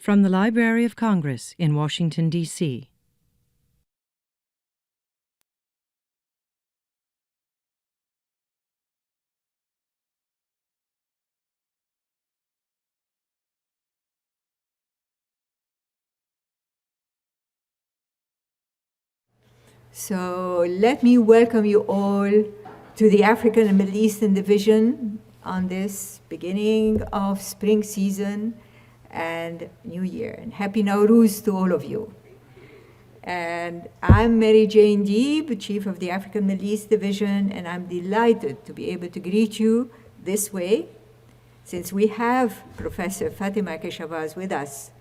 From the Library of Congress in Washington, D.C. So let me welcome you all to the African and Middle Eastern Division on this beginning of spring season and New Year. And Happy Nowruz to all of you. And I'm Mary Jane Deeb, Chief of the African Middle East Division, and I'm delighted to be able to greet you this way, since we have Professor Fatemeh Keshavarz with us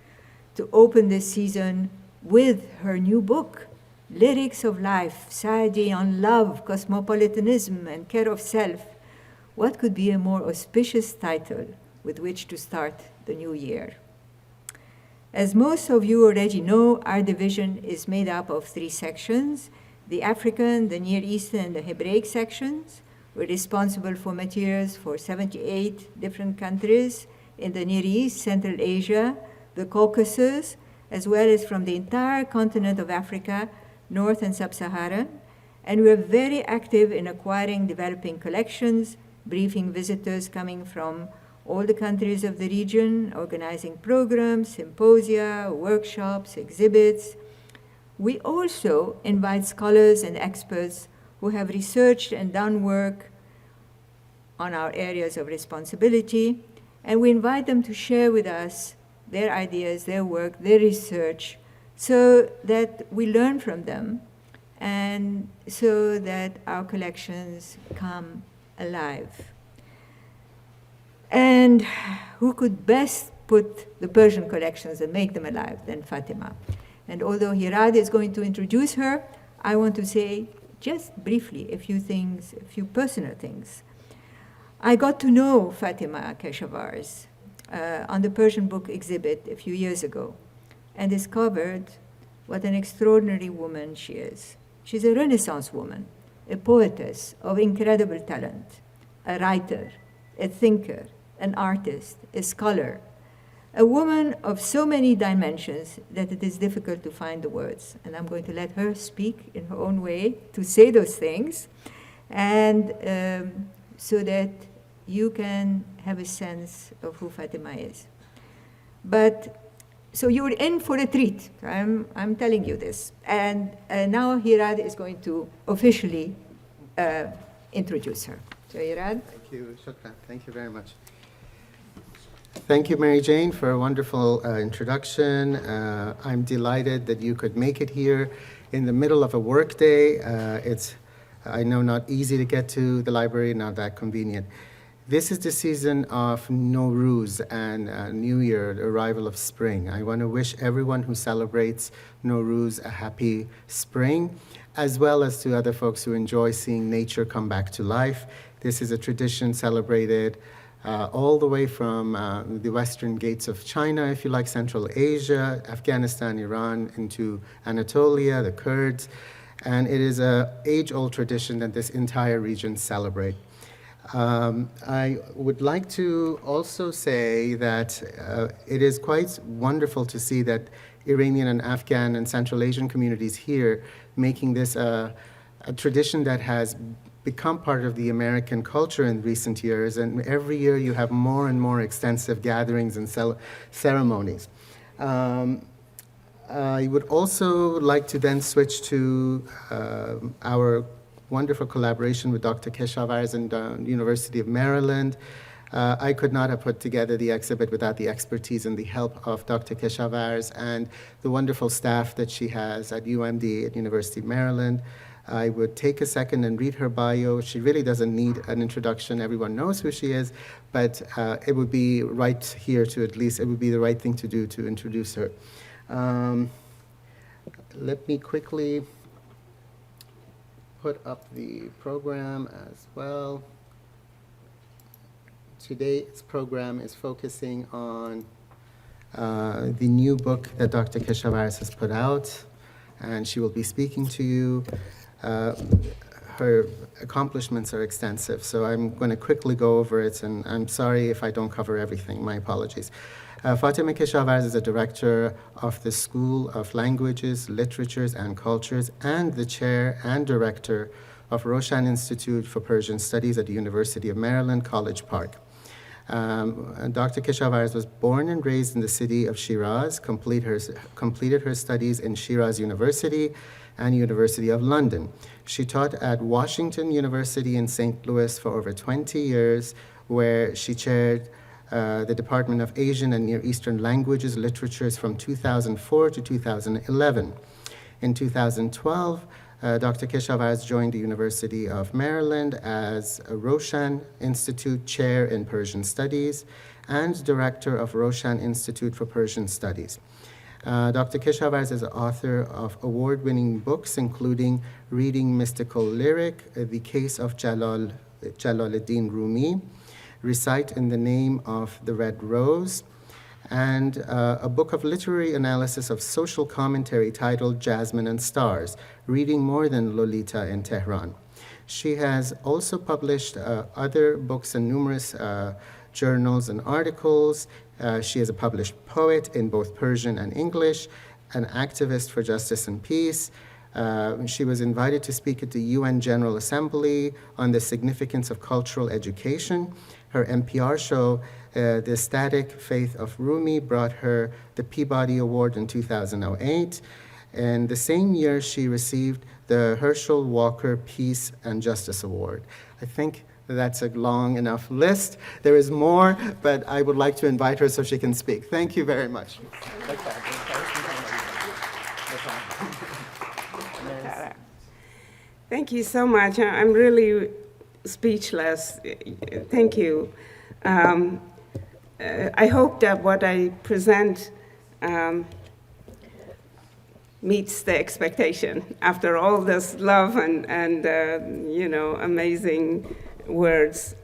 to open this season with her new book, Lyrics of Life, Saadi on Love, Cosmopolitanism and Care of Self. What could be a more auspicious title with which to start the new year? As most of you already know, our division is made up of 3 sections: the African, the Near Eastern, and the Hebraic sections. We're responsible for materials for 78 different countries in the Near East, Central Asia, the Caucasus, as well as from the entire continent of Africa, North and Sub-Saharan. And we're very active in acquiring, developing collections, briefing visitors coming from all the countries of the region, organizing programs, symposia, workshops, exhibits. We also invite scholars and experts who have researched and done work on our areas of responsibility, and we invite them to share with us their ideas, their work, their research, so that we learn from them and so that our collections come alive. And who could best put the Persian collections and make them alive than Fatemeh? And although Hirad is going to introduce her, I want to say just briefly a few things, a few personal things. I got to know Fatemeh Keshavarz on the Persian book exhibit a few years ago and discovered what an extraordinary woman she is. She's a Renaissance woman, a poetess of incredible talent, a writer, a thinker, an artist, a scholar, a woman of so many dimensions that it is difficult to find the words. And I'm going to let her speak in her own way to say those things, and so that you can have a sense of who Fatemeh is. But so you're in for a treat. I'm telling you this. And now Hirad is going to officially introduce her. So Hirad. Thank you, Shukran. Thank you very much. Thank you, Mary Jane, for a wonderful introduction. I'm delighted that you could make it here in the middle of a work day. It's, I know, not easy to get to the library, not that convenient. This is the season of Nowruz and New Year, the arrival of spring. I want to wish everyone who celebrates Nowruz a happy spring, as well as to other folks who enjoy seeing nature come back to life. This is a tradition celebrated all the way from the western gates of China, if you like, Central Asia, Afghanistan, Iran, into Anatolia, the Kurds. And it is an age-old tradition that this entire region celebrate. I would like to also say that it is quite wonderful to see that Iranian and Afghan and Central Asian communities here making this a tradition that has become part of the American culture in recent years, and every year you have more and more extensive gatherings and ceremonies. I would also like to then switch to our wonderful collaboration with Dr. Keshavarz and the University of Maryland. I could not have put together the exhibit without the expertise and the help of Dr. Keshavarz and the wonderful staff that she has at UMD at University of Maryland. I would take a second and read her bio. She really doesn't need an introduction. Everyone knows who she is, but it would be right here to at least, it would be the right thing to do to introduce her. Let me quickly put up the program as well. Today's program is focusing on the new book that Dr. Keshavarz has put out, and she will be speaking to you. Her accomplishments are extensive, so I'm going to quickly go over it, and I'm sorry if I don't cover everything. My apologies. Fatemeh Keshavarz is the director of the School of Languages, Literatures, and Cultures, and the chair and director of Roshan Institute for Persian Studies at the University of Maryland, College Park. Dr. Keshavarz was born and raised in the city of Shiraz, completed her studies in Shiraz University and University of London. She taught at Washington University in St. Louis for over 20 years, where she chaired the Department of Asian and Near Eastern Languages, Literatures from 2004 to 2011. In 2012, Dr. Keshavarz joined the University of Maryland as a Roshan Institute Chair in Persian Studies and Director of Roshan Institute for Persian Studies. Dr. Keshavarz is the author of award-winning books, including Reading Mystical Lyric, The Case of Jalaluddin Rumi, Recite in the Name of the Red Rose, and a book of literary analysis of social commentary titled Jasmine and Stars, Reading More Than Lolita in Tehran. She has also published other books and numerous journals and articles. She is a published poet in both Persian and English, an activist for justice and peace. She was invited to speak at the UN General Assembly on the significance of cultural education. Her NPR show, The Static Faith of Rumi, brought her the Peabody Award in 2008. And the same year, she received the Herschel Walker Peace and Justice Award. I think that's a long enough list. There is more, but I would like to invite her so she can speak. Thank you very much. Thank you so much. I'm really speechless. Thank you. I hope that what I present meets the expectation after all this love and amazing words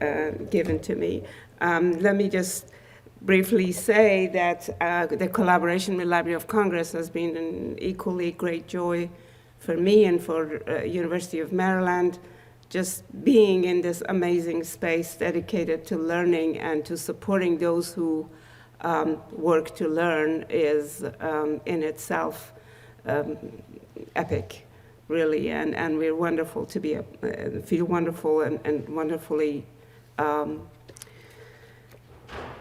given to me. Let me just briefly say that the collaboration with Library of Congress has been an equally great joy for me and for University of Maryland. Just being in this amazing space dedicated to learning and to supporting those who work to learn is in itself epic, really, and we're wonderful to be, feel wonderful and wonderfully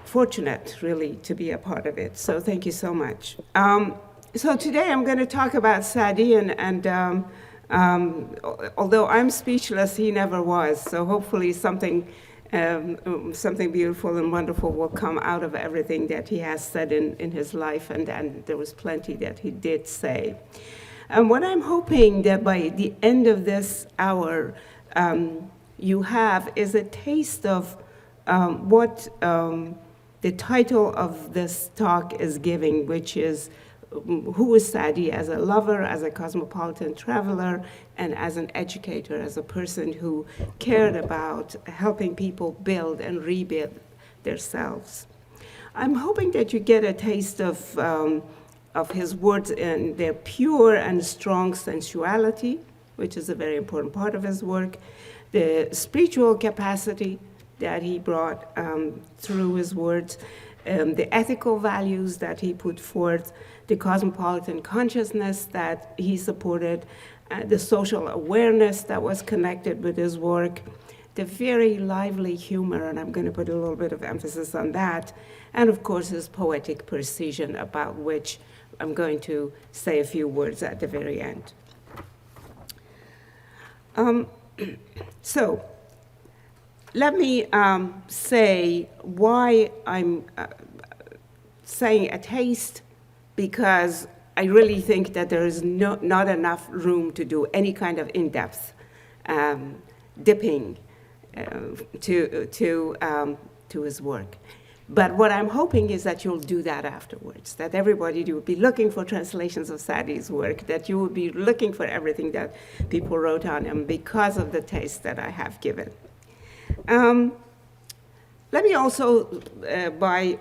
fortunate, really, to be a part of it. So thank you so much. So today I'm going to talk about Saadi, and although I'm speechless, he never was. So hopefully something beautiful and wonderful will come out of everything that he has said in his life, and there was plenty that he did say. And what I'm hoping that by the end of this hour you have is a taste of what the title of this talk is giving, which is who is Saadi as a lover, as a cosmopolitan traveler, and as an educator, as a person who cared about helping people build and rebuild themselves. I'm hoping that you get a taste of his words in their pure and strong sensuality, which is a very important part of his work, the spiritual capacity that he brought through his words, the ethical values that he put forth, the cosmopolitan consciousness that he supported, the social awareness that was connected with his work, the very lively humor, and I'm going to put a little bit of emphasis on that, and of course his poetic precision, about which I'm going to say a few words at the very end. So let me say why I'm saying a taste, because I really think that there is not enough room to do any kind of in-depth dipping to his work. But what I'm hoping is that you'll do that afterwards, that everybody will be looking for translations of Saadi's work, that you will be looking for everything that people wrote on him because of the taste that I have given. Let me also, by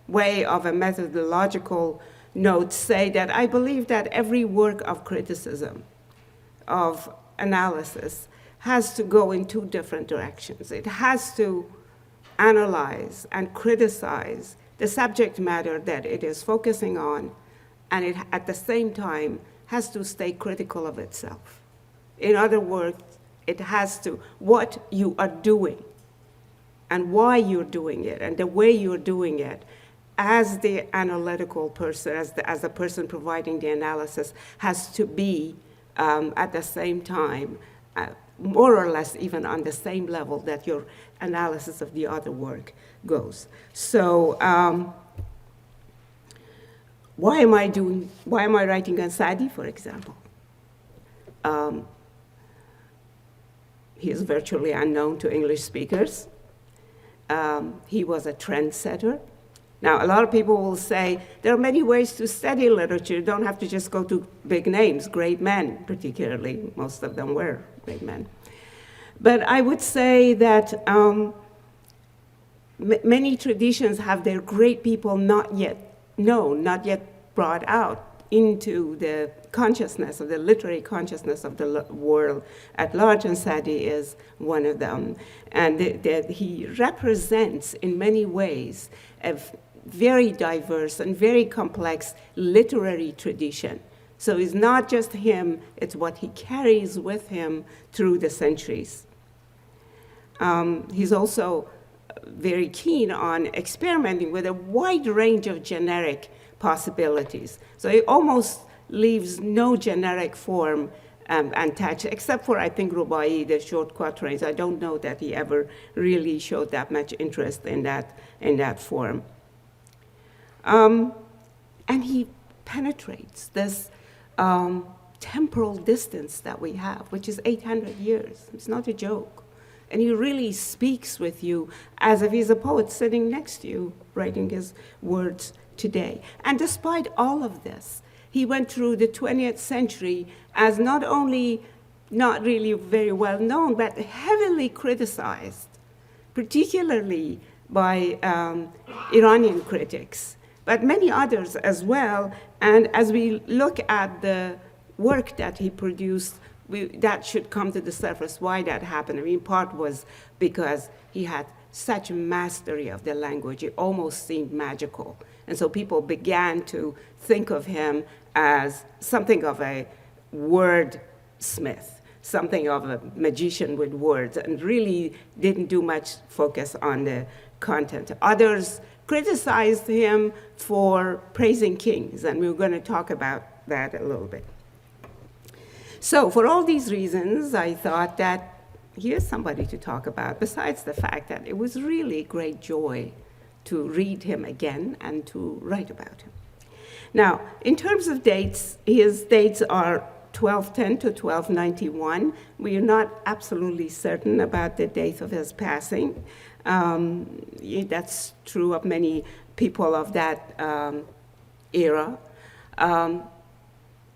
way of a methodological note, say that I believe that every work of criticism, of analysis, has to go in two different directions. It has to analyze and criticize the subject matter that it is focusing on, and it, at the same time, has to stay critical of itself. In other words, it has to, what you are doing and why you're doing it and the way you're doing it, as the analytical person, as the person providing the analysis, has to be at the same time, more or less even on the same level that your analysis of the other work goes. So why am I writing on Sadi, for example? He is virtually unknown to English speakers. He was a trendsetter. Now, a lot of people will say, there are many ways to study literature. You don't have to just go to big names, great men, particularly. Most of them were great men. But I would say that many traditions have their great people not yet known, not yet brought out into the consciousness, of the literary consciousness of the world at large, and Sadi is one of them. And that he represents, in many ways, a very diverse and very complex literary tradition. So it's not just him, it's what he carries with him through the centuries. He's also very keen on experimenting with a wide range of generic possibilities. So he almost leaves no generic form untouched, except for, I think, Rubai, the short quatrains. I don't know that he ever really showed that much interest in that form. And he penetrates this temporal distance that we have, which is 800 years. It's not a joke. And he really speaks with you as if he's a poet sitting next to you, writing his words today. And despite all of this, he went through the 20th century as not only not really very well known, but heavily criticized, particularly by Iranian critics, but many others as well. And as we look at the work that he produced, that should come to the surface why that happened. I mean, part was because he had such mastery of the language, it almost seemed magical. And so people began to think of him as something of a wordsmith, something of a magician with words, and really didn't do much focus on the content. Others criticized him for praising kings, and we're going to talk about that a little bit. So for all these reasons, I thought that here's somebody to talk about, besides the fact that it was really great joy to read him again and to write about him. Now, in terms of dates, his dates are 1210 to 1291. We are not absolutely certain about the date of his passing. That's true of many people of that era.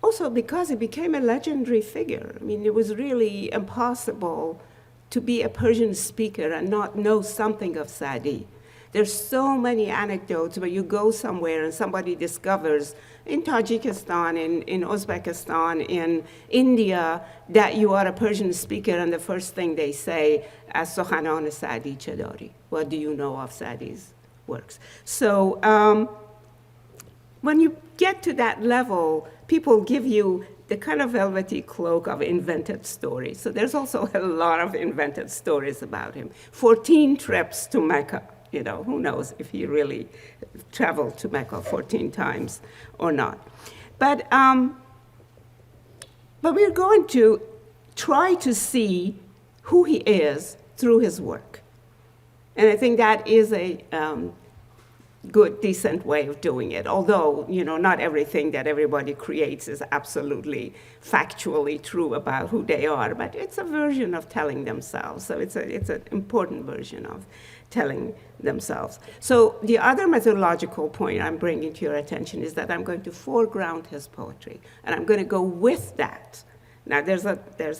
Also because he became a legendary figure. I mean, it was really impossible to be a Persian speaker and not know something of Sadi. There's so many anecdotes where you go somewhere and somebody discovers in Tajikistan, in Uzbekistan, in India, that you are a Persian speaker, and the first thing they say, as Sokhanan Sadi Chadari, what do you know of Sadi's works? So when you get to that level, people give you the kind of velvety cloak of invented stories. So there's also a lot of invented stories about him. 14 trips to Mecca. You know, who knows if he really traveled to Mecca 14 times or not. But we're going to try to see who he is through his work. And I think that is a good, decent way of doing it. Although, you know, not everything that everybody creates is absolutely factually true about who they are, but it's a version of telling themselves. So it's an important version of telling themselves. So the other methodological point I'm bringing to your attention is that I'm going to foreground his poetry, and I'm going to go with that. Now, there's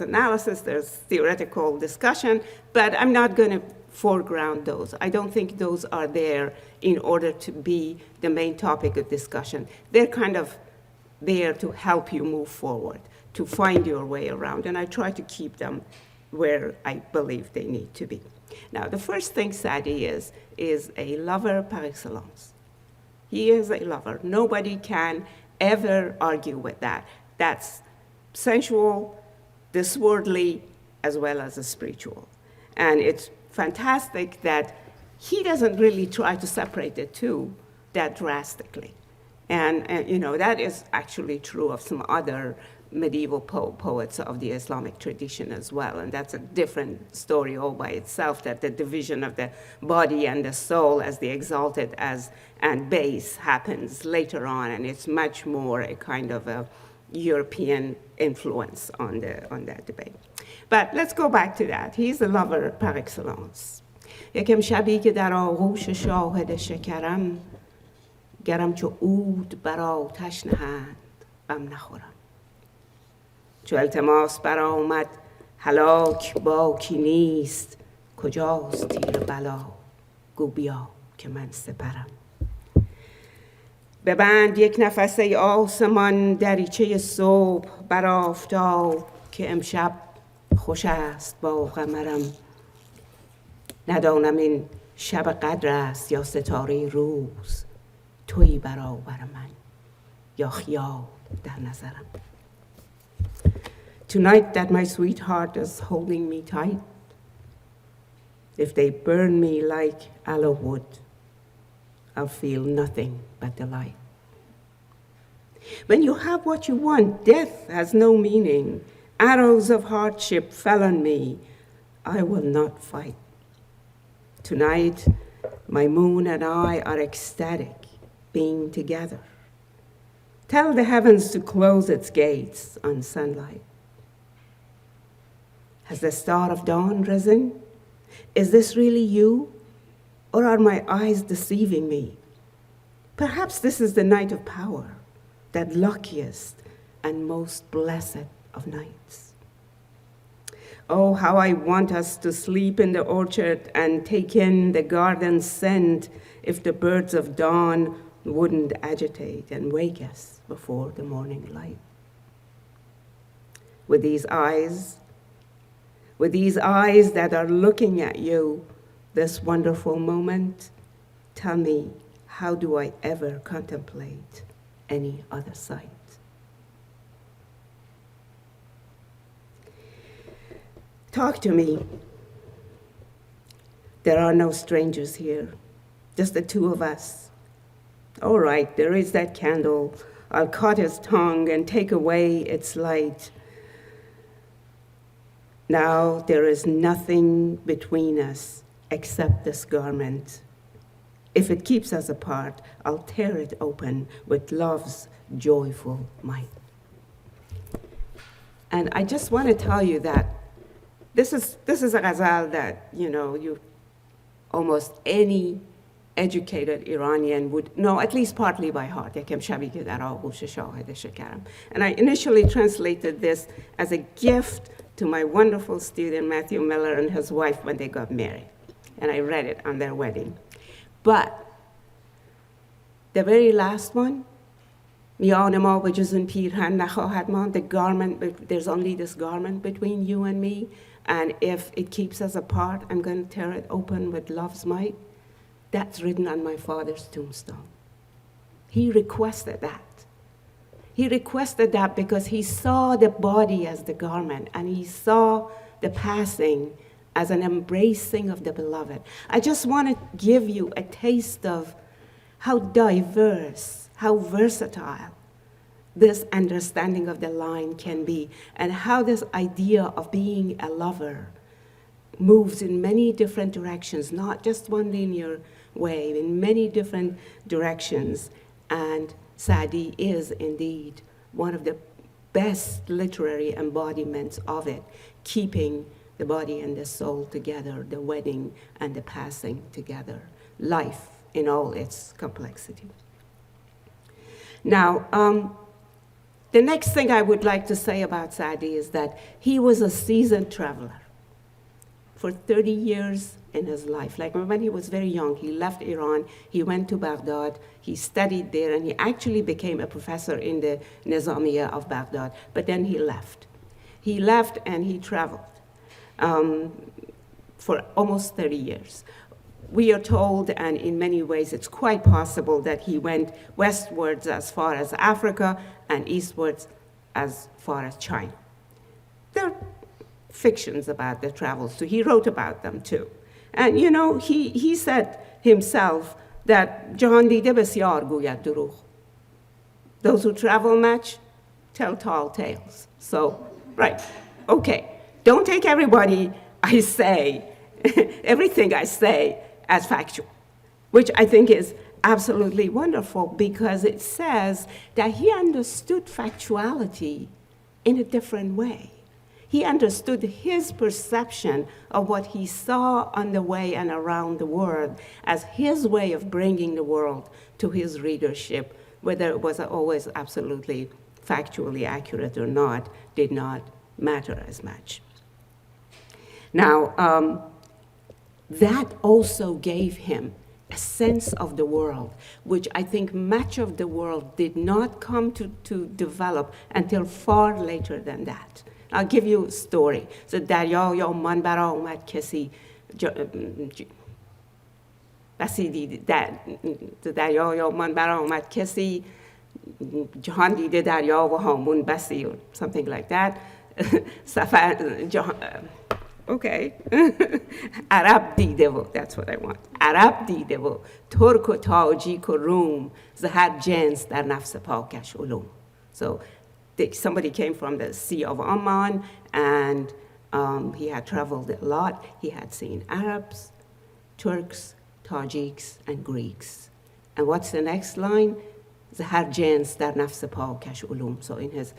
analysis, there's theoretical discussion, but I'm not going to foreground those. I don't think those are there in order to be the main topic of discussion. They're kind of there to help you move forward, to find your way around, and I try to keep them where I believe they need to be. Now, the first thing Sadi is a lover par excellence. He is a lover. Nobody can ever argue with that. That's sensual, this worldly, as well as the spiritual. And it's fantastic that he doesn't really try to separate the two that drastically. And you know, that is actually true of some other medieval poets of the Islamic tradition as well. And that's a different story all by itself, that the division of the body and the soul as the exalted and base happens later on, and it's much more a kind of a European influence on that debate. But let's go back to that. He's a lover par excellence. یکم شبی که در آغوش شاهد شکرم گرم چو عود بر آتش نهند غم نخورم چو التماس برآمد هلاک باکی نیست کجاست تیر بلا گو بیا که من سپرم ببند یک نفس ای آسمان دریچه صبح بر آفتاب که امشب خوش است با قمرم ندانم این شب قدر است یا ستاره روز تویی برابر من یا خیال در نظرم Tonight that my sweetheart is holding me tight if they burn me like aloe wood I'll feel nothing but delight When you have what you want, death has no meaning. Arrows of hardship fell on me. I will not fight. Tonight, my moon and I are ecstatic, being together. Tell the heavens to close its gates on sunlight. Has the star of dawn risen? Is this really you? Or are my eyes deceiving me? Perhaps this is the night of power, that luckiest and most blessed of nights. Oh, how I want us to sleep in the orchard and take in the garden scent if the birds of dawn wouldn't agitate and wake us before the morning light. With these eyes that are looking at you this wonderful moment, tell me, how do I ever contemplate any other sight? Talk to me. There are no strangers here, just the two of us. All right, there is that candle. I'll cut its tongue and take away its light. Now there is nothing between us except this garment. If it keeps us apart, I'll tear it open with love's joyful might. And I just want to tell you that this is a ghazal that, you almost any educated Iranian would know at least partly by heart. And I initially translated this as a gift to my wonderful student Matthew Miller and his wife when they got married. And I read it on their wedding. But the very last one, the garment, there's only this garment between you and me, and if it keeps us apart, I'm going to tear it open with love's might. That's written on my father's tombstone. He requested that. He requested that because he saw the body as the garment, and he saw the passing as an embracing of the beloved. I just want to give you a taste of how diverse, how versatile this understanding of the line can be, and how this idea of being a lover moves in many different directions, not just one linear way, in many different directions. And Saadi is indeed one of the best literary embodiments of it, keeping the body and the soul together, the wedding and the passing together, life in all its complexity. Now, the next thing I would like to say about Saadi is that he was a seasoned traveler. For 30 years in his life, like when he was very young, he left Iran, he went to Baghdad, he studied there, and he actually became a professor in the Nizamiya of Baghdad, but then he left. He left and he traveled for almost 30 years. we are told, and in many ways it's quite possible, that he went westwards as far as Africa and eastwards as far as China. There are fictions about the travels too. He wrote about them too. And you know, he said himself that جهان دیده بسیار گوید دروغ. Those who travel much tell tall tales. So, right, okay. Don't take everybody I say, everything I say as factual, which I think is absolutely wonderful because it says that he understood factuality in a different way. He understood his perception of what he saw on the way and around the world as his way of bringing the world to his readership, whether it was always absolutely factually accurate or not, did not matter as much. Now, that also gave him a sense of the world, which I think much of the world did not come to develop until far later than that. I'll give you a story. So دریا یا من برا اومد کسی بسی دیده دریا یا من برا اومد کسی جهان دیده دریا و هامون بسی or something like that. Okay. عرب دیده و that's what I want. عرب دیده و ترک و تاجیک و روم ز هر جنس در نفس پاکش علوم. So somebody came from the Sea of Oman, and he had traveled a lot. He had seen Arabs, Turks, Tajiks, and Greeks. And what's the next line? ز هر جنس در نفس پاکش علوم. So in his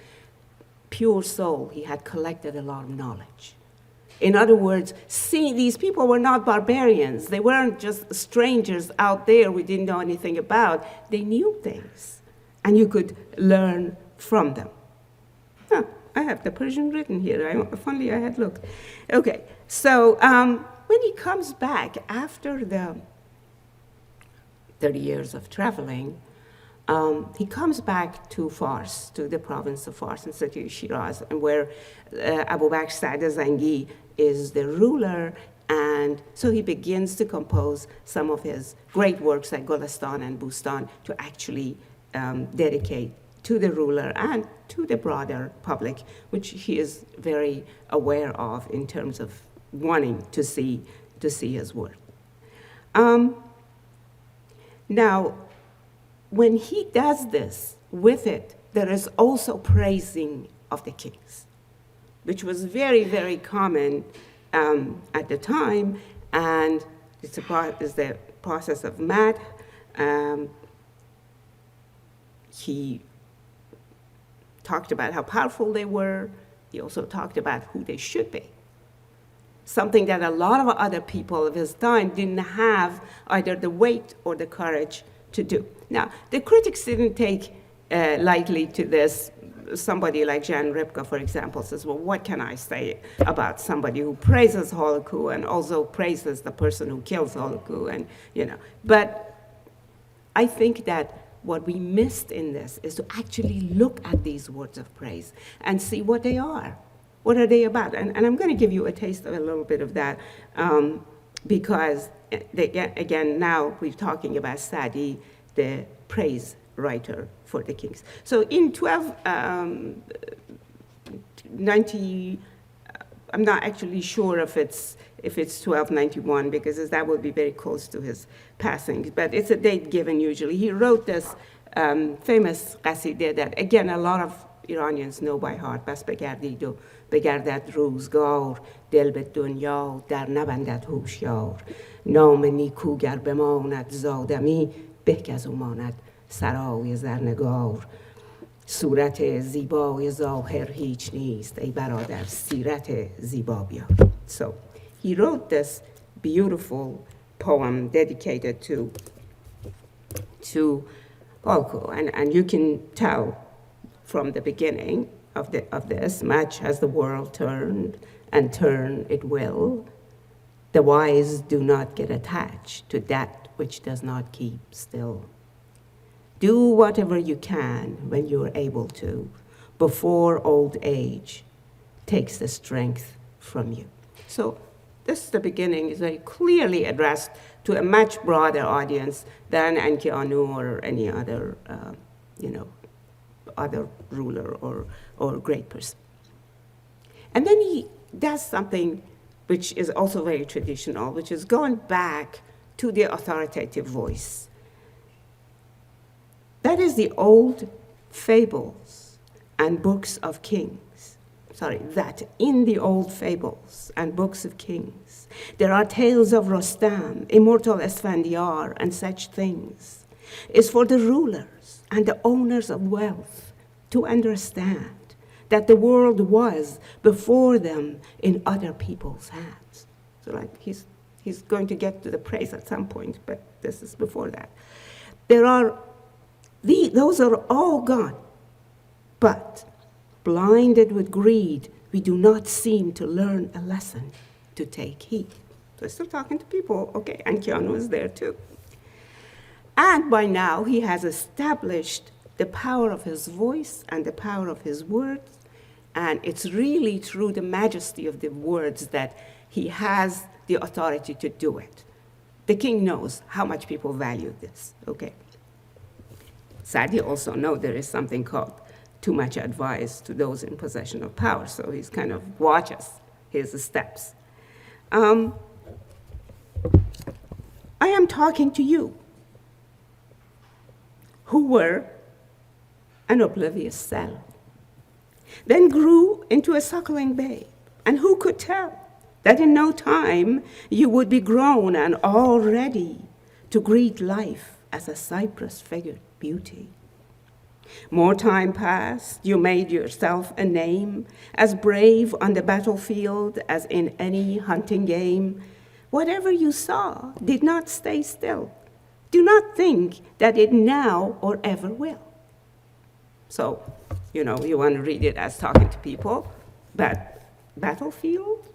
pure soul, he had collected a lot of knowledge. In other words, see, these people were not barbarians. They weren't just strangers out there we didn't know anything about. They knew things, and you could learn from them. Huh, I have the Persian written here. If only I had looked. Okay, so when he comes back after the 30 years of traveling, he comes back to Fars, to the province of Fars and city of Shiraz, and where Abu Bakr Sa'd Zangi is the ruler, and so he begins to compose some of his great works like Golistan and Bustan to actually dedicate to the ruler and to the broader public, which he is very aware of in terms of wanting to see his work. Now, when he does this, with it, there is also praising of the kings, which was very, very common at the time, and it's the process of madh. He talked about how powerful they were. He also talked about who they should be, something that a lot of other people of his time didn't have either the weight or the courage to do. Now, the critics didn't take lightly to this. Somebody like Jan Ripka, for example, says, well, what can I say about somebody who praises Holocaust and also praises the person who kills Holocaust? And, you know, but I think that what we missed in this is to actually look at these words of praise and see what they are. What are they about? And I'm going to give you a taste of a little bit of that because, again, now we're talking about Sa'di, the praise writer for the kings. So in 1290, I'm not actually sure if it's 1291 because that would be very close to his passing, but it's a date given usually. He wrote this famous قصیده that, again, a lot of Iranians know by heart. بس بگردید و بگردد روزگار دل به دنیا در نبندد هوشیار نام نیکو گر بماند زادمی به که از او ماند سرای زرنگار صورت زیبای ظاهر هیچ نیست ای برادر سیرت زیبا بیار. So he wrote this beautiful poem dedicated to Holocaust, and you can tell from the beginning of this, much as the world turned and turn it will, the wise do not get attached to that which does not keep still. Do whatever you can when you are able to, before old age takes the strength from you. So this is the beginning, is very clearly addressed to a much broader audience than Enkianu or any other, other ruler or great person. And then he does something which is also very traditional, which is going back to the authoritative voice. That is the old fables and books of kings. That in the old fables and books of kings, there are tales of Rostam, immortal Esfandiar, and such things, is for the rulers and the owners of wealth to understand that the world was before them in other people's hands. So he's going to get to the praise at some point, but this is before that. Those are all gone, but blinded with greed, we do not seem to learn a lesson to take heed. So still talking to people, okay, and Keanu is there too. And by now, he has established the power of his voice and the power of his words, and it's really through the majesty of the words that he has the authority to do it. The king knows how much people value this, okay? Sadi also knows there is something called too much advice to those in possession of power, so he's kind of watches his steps. I am talking to you, who were an oblivious cell, then grew into a suckling babe, and who could tell that in no time you would be grown and all ready to greet life as a cypress-figured beauty. More time passed, you made yourself a name, as brave on the battlefield as in any hunting game. Whatever you saw did not stay still. Do not think that it now or ever will. So, you want to read it as talking to people, but battlefield,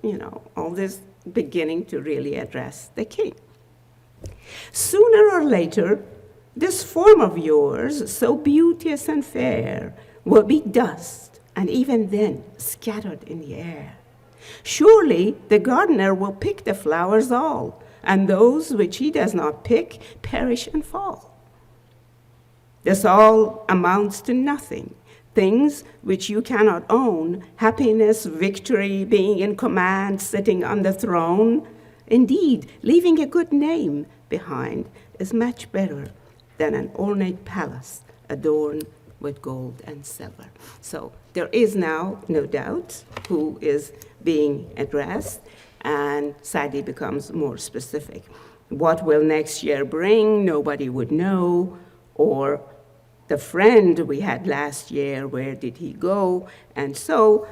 all this beginning to really address the king. Sooner or later, this form of yours, so beauteous and fair, will be dust, and even then scattered in the air. Surely the gardener will pick the flowers all, and those which he does not pick perish and fall. This all amounts to nothing. Things which you cannot own, happiness, victory, being in command, sitting on the throne. Indeed, leaving a good name behind is much better than an ornate palace adorned with gold and silver. So there is now, no doubt, who is being addressed, and Sadi becomes more specific. What will next year bring? Nobody would know. Or the friend we had last year, where did he go? And so,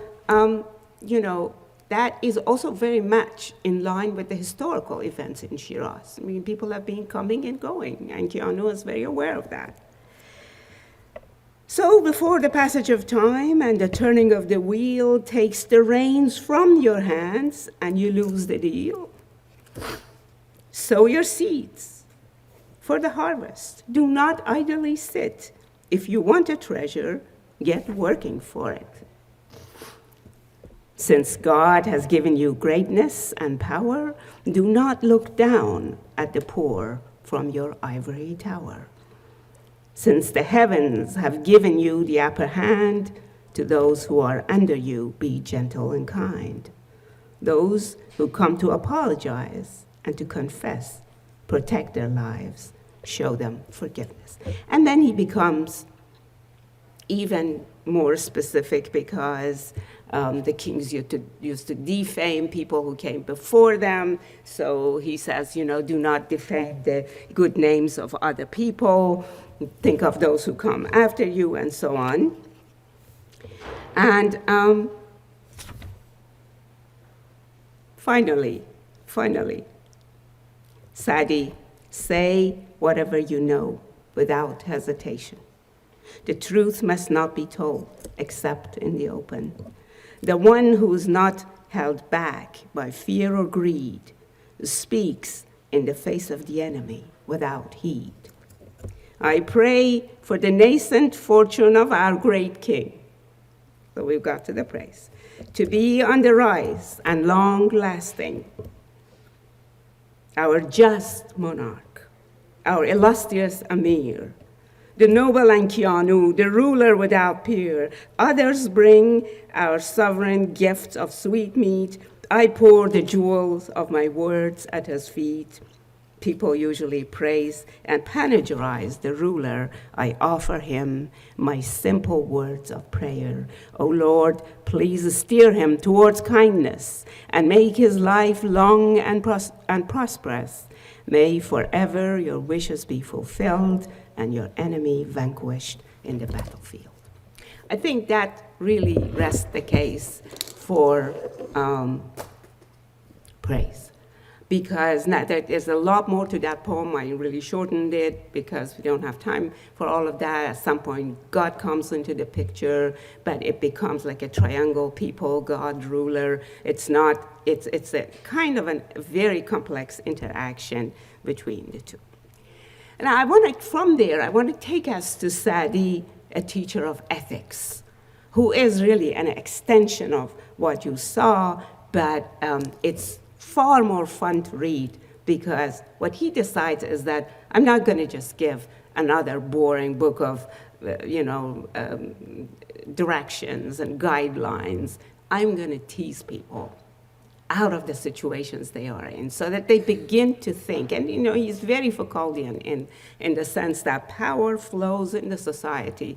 that is also very much in line with the historical events in Shiraz. I mean, people have been coming and going, and Keanu is very aware of that. So before the passage of time and the turning of the wheel takes the reins from your hands and you lose the deal, sow your seeds for the harvest. Do not idly sit. If you want a treasure, get working for it. Since God has given you greatness and power, do not look down at the poor from your ivory tower. Since the heavens have given you the upper hand, to those who are under you, be gentle and kind. Those who come to apologize and to confess, protect their lives, show them forgiveness. And then he becomes even more specific, because the kings used to defame people who came before them. So he says, do not defame the good names of other people. Think of those who come after you, and so on. And finally, Sadi, say whatever you know without hesitation. The truth must not be told except in the open. The one who is not held back by fear or greed speaks in the face of the enemy without heed. I pray for the nascent fortune of our great king. So we've got to the praise. To be on the rise and long-lasting, our just monarch, our illustrious Amir, the noble Ankianu, the ruler without peer. Others bring our sovereign gifts of sweetmeat. I pour the jewels of my words at his feet. People usually praise and panegyrize the ruler. I offer him my simple words of prayer. O Lord, please steer him towards kindness and make his life long and prosperous. May forever your wishes be fulfilled and your enemy vanquished in the battlefield. I think that really rests the case for praise. Because there's a lot more to that poem. I really shortened it because we don't have time for all of that. At some point, God comes into the picture, but it becomes like a triangle: people, God, ruler. It's a kind of a very complex interaction between the two. And from there, I want to take us to Sadi, a teacher of ethics, who is really an extension of what you saw, but it's far more fun to read, because what he decides is that I'm not going to just give another boring book of, directions and guidelines. I'm going to tease people out of the situations they are in so that they begin to think. And, he's very Foucauldian in the sense that power flows in the society.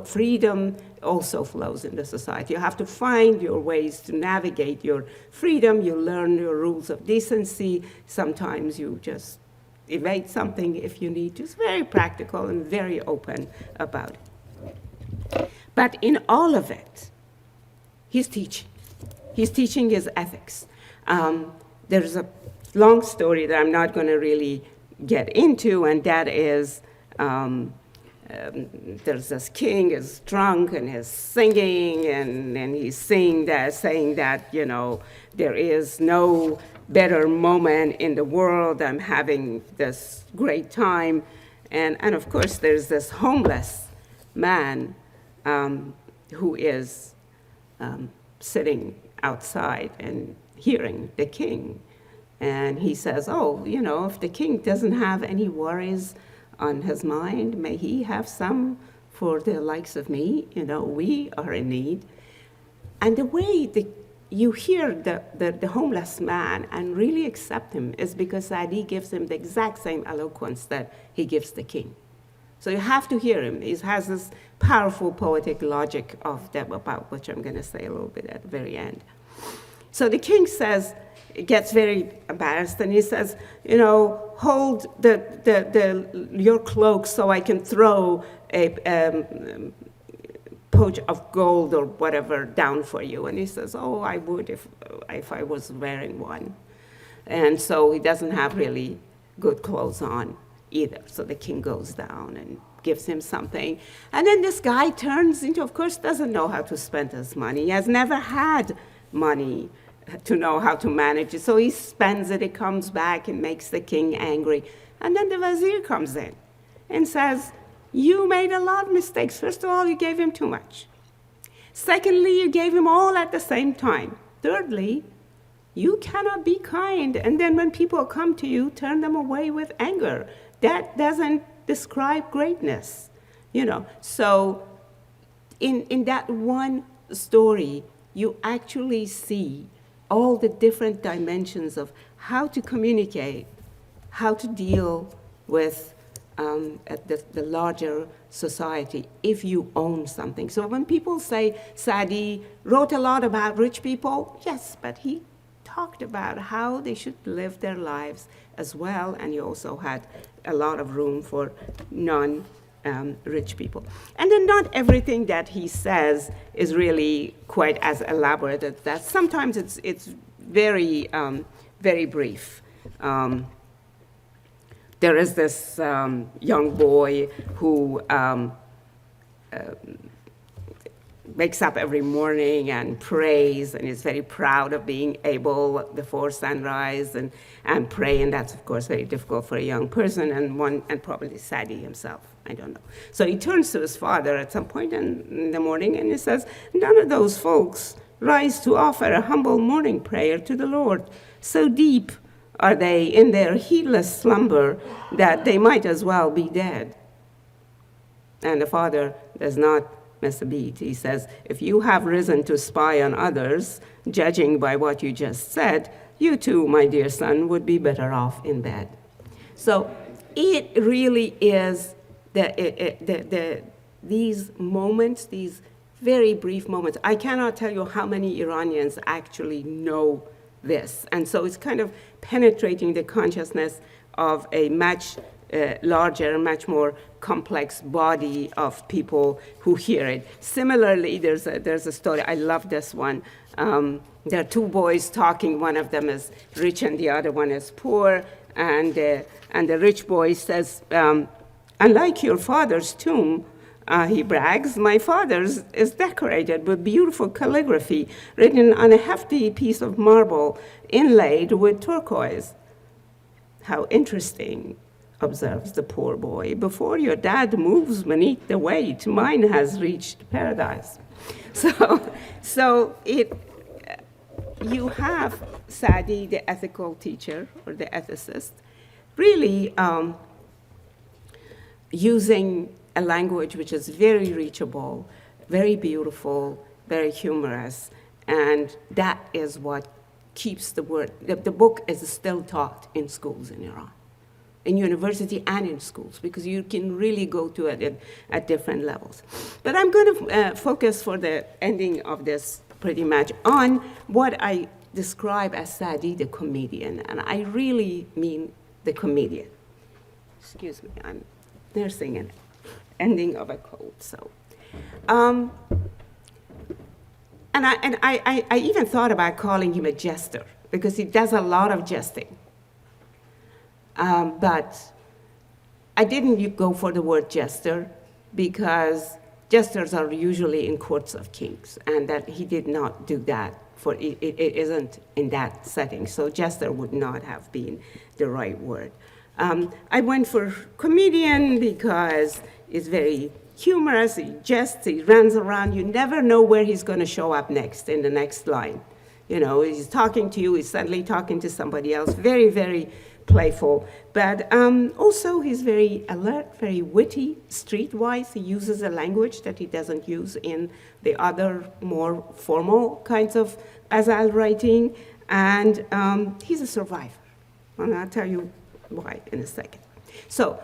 Freedom also flows in the society. You have to find your ways to navigate your freedom. You learn your rules of decency. Sometimes you just evade something if you need to. It's very practical and very open about it. But in all of it, he's teaching. He's teaching his ethics. There's a long story that I'm not going to really get into, and that is there's this king is drunk and is singing, and he's saying that there is no better moment in the world. I'm having this great time, and of course there's this homeless man who is sitting outside and hearing the king. And he says, if the king doesn't have any worries on his mind, may he have some for the likes of me. We are in need. And the way you hear the homeless man and really accept him is because Sadi gives him the exact same eloquence that he gives the king. So you have to hear him. He has this powerful poetic logic about which I'm going to say a little bit at the very end. So the king gets very embarrassed, and he says, hold your cloak so I can throw a pouch of gold or whatever down for you. And he says, I would if I was wearing one. And so he doesn't have really good clothes on either. So the king goes down and gives him something. And then this guy turns into, of course, doesn't know how to spend his money. He has never had money to know how to manage it. So he spends it, it comes back and makes the king angry. And then the vizier comes in and says, you made a lot of mistakes. First of all, you gave him too much. Secondly, you gave him all at the same time. Thirdly, you cannot be kind. And then when people come to you, turn them away with anger. That doesn't describe greatness. So in that one story, you actually see all the different dimensions of how to communicate, how to deal with the larger society if you own something. So when people say Sadi wrote a lot about rich people, yes, but he talked about how they should live their lives as well, and he also had a lot of room for non-rich people. And then not everything that he says is really quite as elaborate as that. Sometimes it's very, very brief. There is this young boy who wakes up every morning and prays, and is very proud of being able before sunrise and pray, and that's of course very difficult for a young person and probably Sadi himself. I don't know. So he turns to his father at some point in the morning and he says, none of those folks rise to offer a humble morning prayer to the Lord. So deep Are they in their heedless slumber that they might as well be dead? And the father does not miss a beat. He says, if you have risen to spy on others, judging by what you just said, you too, my dear son, would be better off in bed. So it really is these moments, these very brief moments. I cannot tell you how many Iranians actually know this. And so it's kind of penetrating the consciousness of a much larger, much more complex body of people who hear it. Similarly, there's a story, I love this one. There are two boys talking, one of them is rich and the other one is poor, and the rich boy says, unlike your father's tomb, he brags, my father's is decorated with beautiful calligraphy written on a hefty piece of marble inlaid with turquoise. How interesting, observes the poor boy. Before your dad moves beneath the weight, mine has reached paradise. So you have Sadi, the ethical teacher or the ethicist, really using a language which is very reachable, very beautiful, very humorous, and that is what keeps the word. The book is still taught in schools in Iran, in university and in schools, because you can really go to it at different levels. But I'm going to focus for the ending of this pretty much on what I describe as Sadi, the comedian, and I really mean the comedian. Excuse me, I'm nursing an ending of a cold, so. And I even thought about calling him a jester, because he does a lot of jesting. But I didn't go for the word jester, because jesters are usually in courts of kings, and that he did not do that. It isn't in that setting, so jester would not have been the right word. I went for comedian because it's very humorous, he jests, he runs around, you never know where he's going to show up next in the next line. You know, he's talking to you, he's suddenly talking to somebody else, very, very playful. But also he's very alert, very witty, streetwise. He uses a language that he doesn't use in the other more formal kinds of ghazal writing. And he's a survivor. And I'll tell you why in a second. So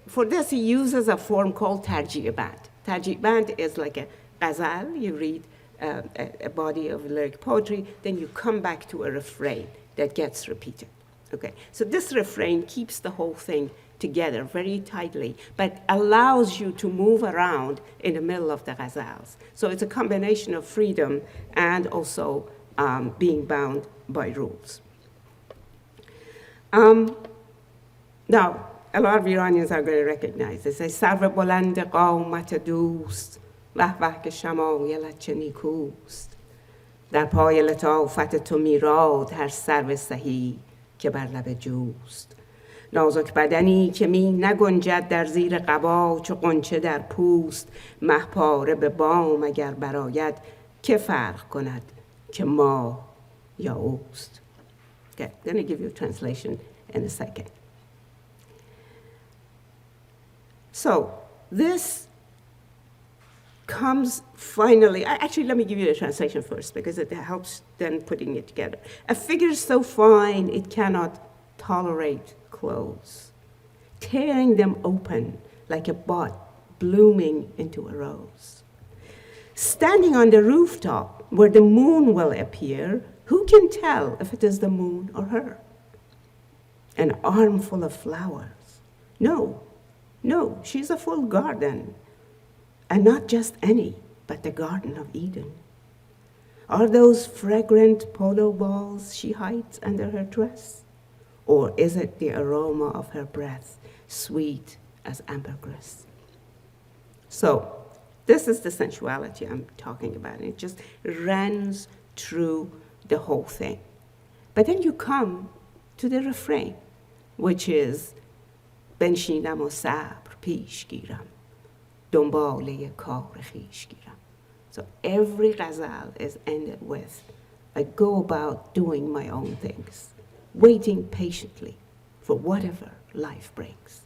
for this he uses a form called tarjih band. Tarjih band is like a ghazal. You read a body of lyric poetry, then you come back to a refrain that gets repeated. Okay, so this refrain keeps the whole thing together very tightly, but allows you to move around in the middle of the ghazals. So it's a combination of freedom and also being bound by rules. Now, a lot of Iranians are going to recognize this. Sarv boland qamat dost, wah wah ke shamayelت چه نیکوست. در پای لطافت تو میراد هر سرو سهی که بر لب جوست. نازک بدنی که می نگنجد در زیر قبا چو غنچه در پوست. مه پاره به بام اگر براید که فرق کند که ماه یا اوست. Okay, I'm going to give you a translation in a second. So this comes finally, actually let me give you the translation first because it helps then putting it together. A figure so fine it cannot tolerate clothes, tearing them open like a bud blooming into a rose. Standing on the rooftop where the moon will appear, who can tell if it is the moon or her? An armful of flowers. No, she's a full garden. And not just any, but the Garden of Eden. Are those fragrant polo balls she hides under her dress? Or is it the aroma of her breath, sweet as ambergris? So, this is the sensuality I'm talking about. It just runs through the whole thing. But then you come to the refrain, which is بنشینم و صبر پیش گیرم دنباله کار خویش گیرم. So every ghazal is ended with I go about doing my own things. waiting patiently for whatever life brings.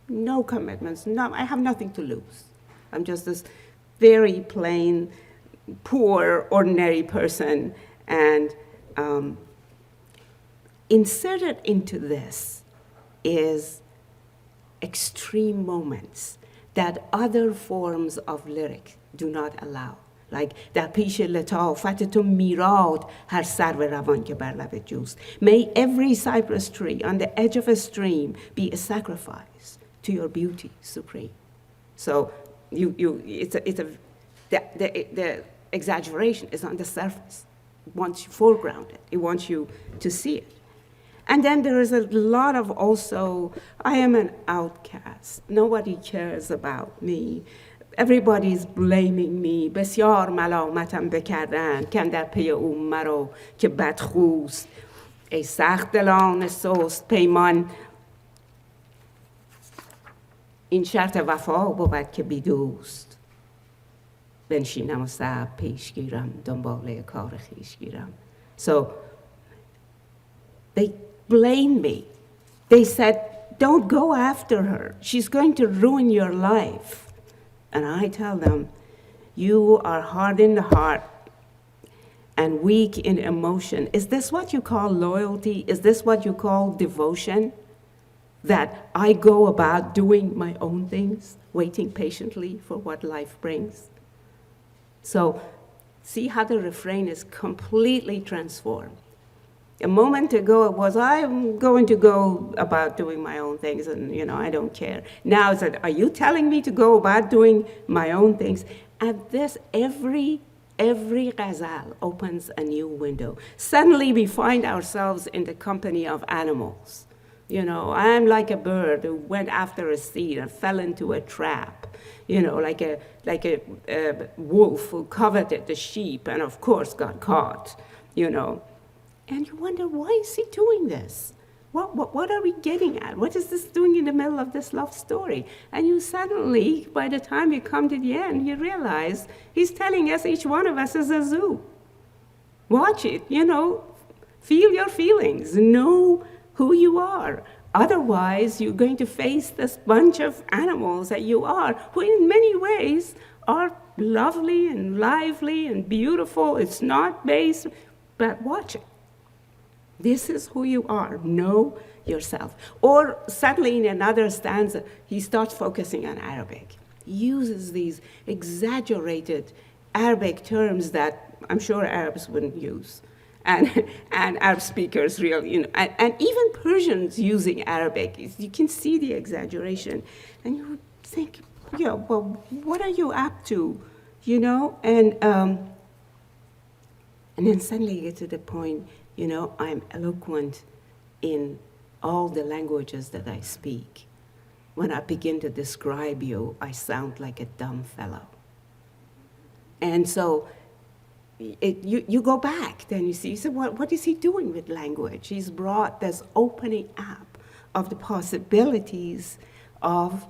No commitments, I have nothing to lose. I'm just this very plain, poor, ordinary person, and inserted into this is extreme moments that other forms of lyric do not allow. Like در پیش لطافت تو میراد هر سرو روان که بر لب جوست. May every cypress tree on the edge of a stream be a sacrifice to your beauty supreme. So the exaggeration is on the surface. It wants you foregrounded. It wants you to see it. And then there is a lot of also, I am an outcast. Nobody cares about me. Everybody's blaming me. بسیار ملامتم بکردن کن در پی او مرو که بدخوست. ای سخت دلان سست پیمان این شرط وفا بود که بی دوست. بنشینم و صبر پیش گیرم دنباله کار خویش گیرم. So they blamed me. They said, don't go after her. She's going to ruin your life. And I tell them, you are hard in the heart and weak in emotion. Is this what you call loyalty? Is this what you call devotion? That I go about doing my own things, waiting patiently for what life brings? So see how the refrain is completely transformed. A moment ago it was, I'm going to go about doing my own things and, I don't care. Now it's like, are you telling me to go about doing my own things? And this, every ghazal opens a new window. Suddenly we find ourselves in the company of animals. I'm like a bird who went after a seed and fell into a trap. Like a wolf who coveted the sheep and of course got caught, And you wonder, why is he doing this? What are we getting at? What is this doing in the middle of this love story? And you suddenly, by the time you come to the end, you realize he's telling us each one of us is a zoo. Watch it, feel your feelings, know who you are. Otherwise, you're going to face this bunch of animals that you are, who in many ways are lovely and lively and beautiful. It's not base, but watch it. This is who you are. Know yourself. Or suddenly in another stanza, he starts focusing on Arabic. He uses these exaggerated Arabic terms that I'm sure Arabs wouldn't use. And Arab speakers really, and even Persians using Arabic. You can see the exaggeration. And you think, well, what are you up to? And then suddenly you get to the point, I'm eloquent in all the languages that I speak. When I begin to describe you, I sound like a dumb fellow. And so you go back, then you see, what is he doing with language? He's brought this opening up of the possibilities of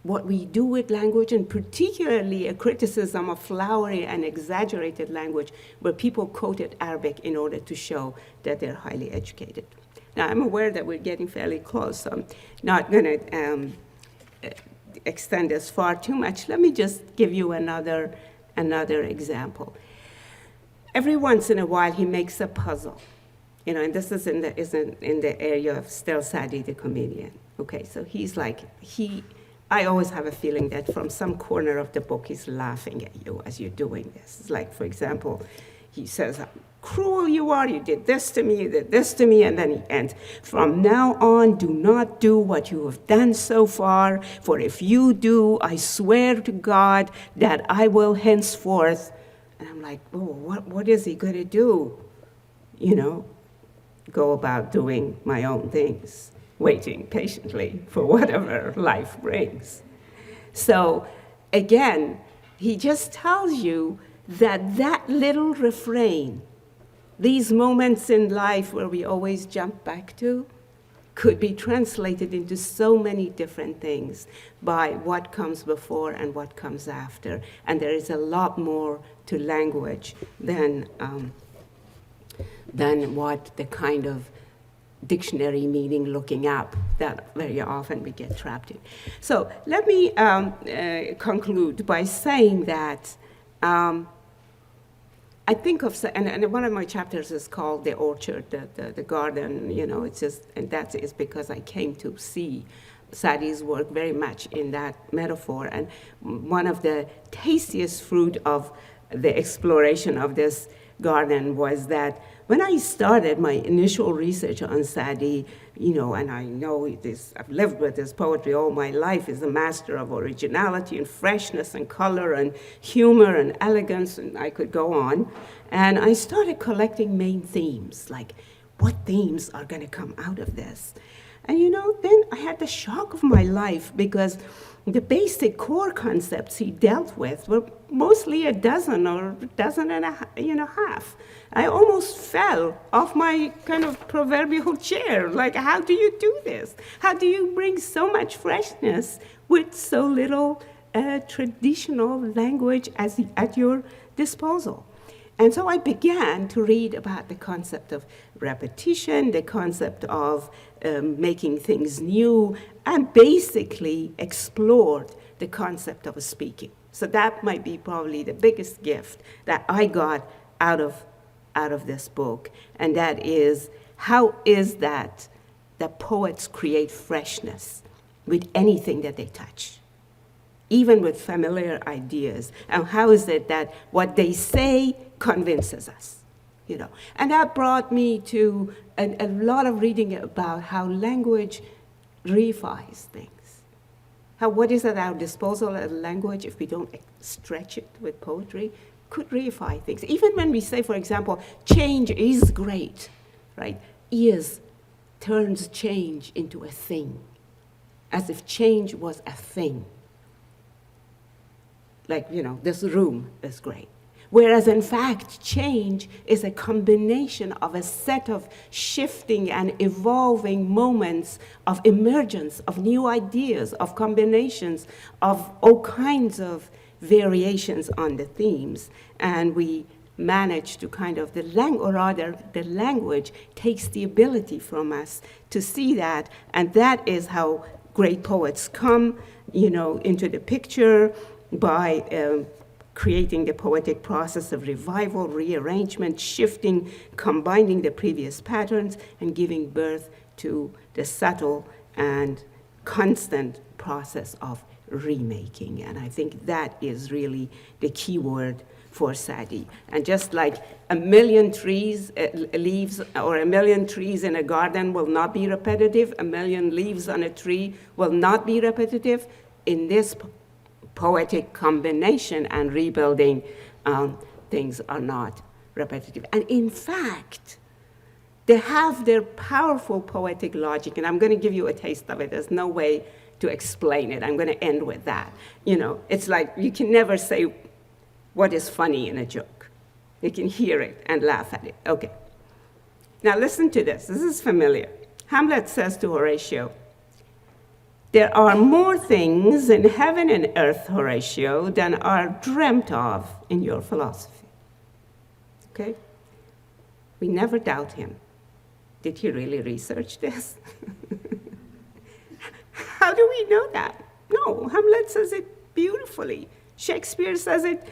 what we do with language, and particularly a criticism of flowery and exaggerated language where people quoted Arabic in order to show that they're highly educated. Now, I'm aware that we're getting fairly close, so I'm not going to extend this far too much. Let me just give you another example. Every once in a while, he makes a puzzle, and this is in the area of Still Sadi, the comedian. Okay, so he's like, I always have a feeling that from some corner of the book, he's laughing at you as you're doing this. It's like, for example, he says, how cruel you are, you did this to me, you did this to me, and then he ends, from now on, do not do what you have done so far, for if you do, I swear to God that I will henceforth, and I'm like, oh, what is he going to do? Go about doing my own things, waiting patiently for whatever life brings. So again, he just tells you that little refrain, these moments in life where we always jump back to, could be translated into so many different things by what comes before and what comes after. And there is a lot more to language than than what the kind of dictionary meaning looking up that very often we get trapped in. So let me conclude by saying that I think of, and one of my chapters is called The Orchard, the garden, it's just, and that is because I came to see Sadi's work very much in that metaphor. And one of the tastiest fruit of the exploration of this garden was that when I started my initial research on Sadi, and I know this, I've lived with this poetry all my life, is a master of originality and freshness and color and humor and elegance, and I could go on. And I started collecting main themes, like what themes are going to come out of this? And then I had the shock of my life, because the basic core concepts he dealt with were mostly a dozen or a dozen and a half. I almost fell off my kind of proverbial chair. Like, how do you do this? How do you bring so much freshness with so little traditional language at your disposal? And so I began to read about the concept of repetition, the concept of making things new, and basically explored the concept of speaking. So that might be probably the biggest gift that I got out of this book, and that is, how is that poets create freshness with anything that they touch, even with familiar ideas, and how is it that what they say convinces us, And that brought me to a lot of reading about how language reifies things. What is at our disposal as language, if we don't stretch it with poetry, could reify things. Even when we say, for example, change is great, right? Turns change into a thing, as if change was a thing. Like, this room is great. Whereas, in fact, change is a combination of a set of shifting and evolving moments of emergence, of new ideas, of combinations, of all kinds of variations on the themes. And we manage to kind of, the language takes the ability from us to see that, and that is how great poets come, into the picture by creating the poetic process of revival, rearrangement, shifting, combining the previous patterns, and giving birth to the subtle and constant process of remaking. And I think that is really the key word for Sadi. And just like a million leaves, or a million trees in a garden will not be repetitive, a million leaves on a tree will not be repetitive, in this poetic combination and rebuilding, things are not repetitive. And in fact, they have their powerful poetic logic, and I'm going to give you a taste of it. There's no way to explain it. I'm going to end with that. It's like you can never say what is funny in a joke. You can hear it and laugh at it. Okay. Now listen to this. This is familiar. Hamlet says to Horatio, "There are more things in heaven and earth, Horatio, than are dreamt of in your philosophy." Okay? We never doubt him. Did he really research this? How do we know that? No, Hamlet says it beautifully. Shakespeare says it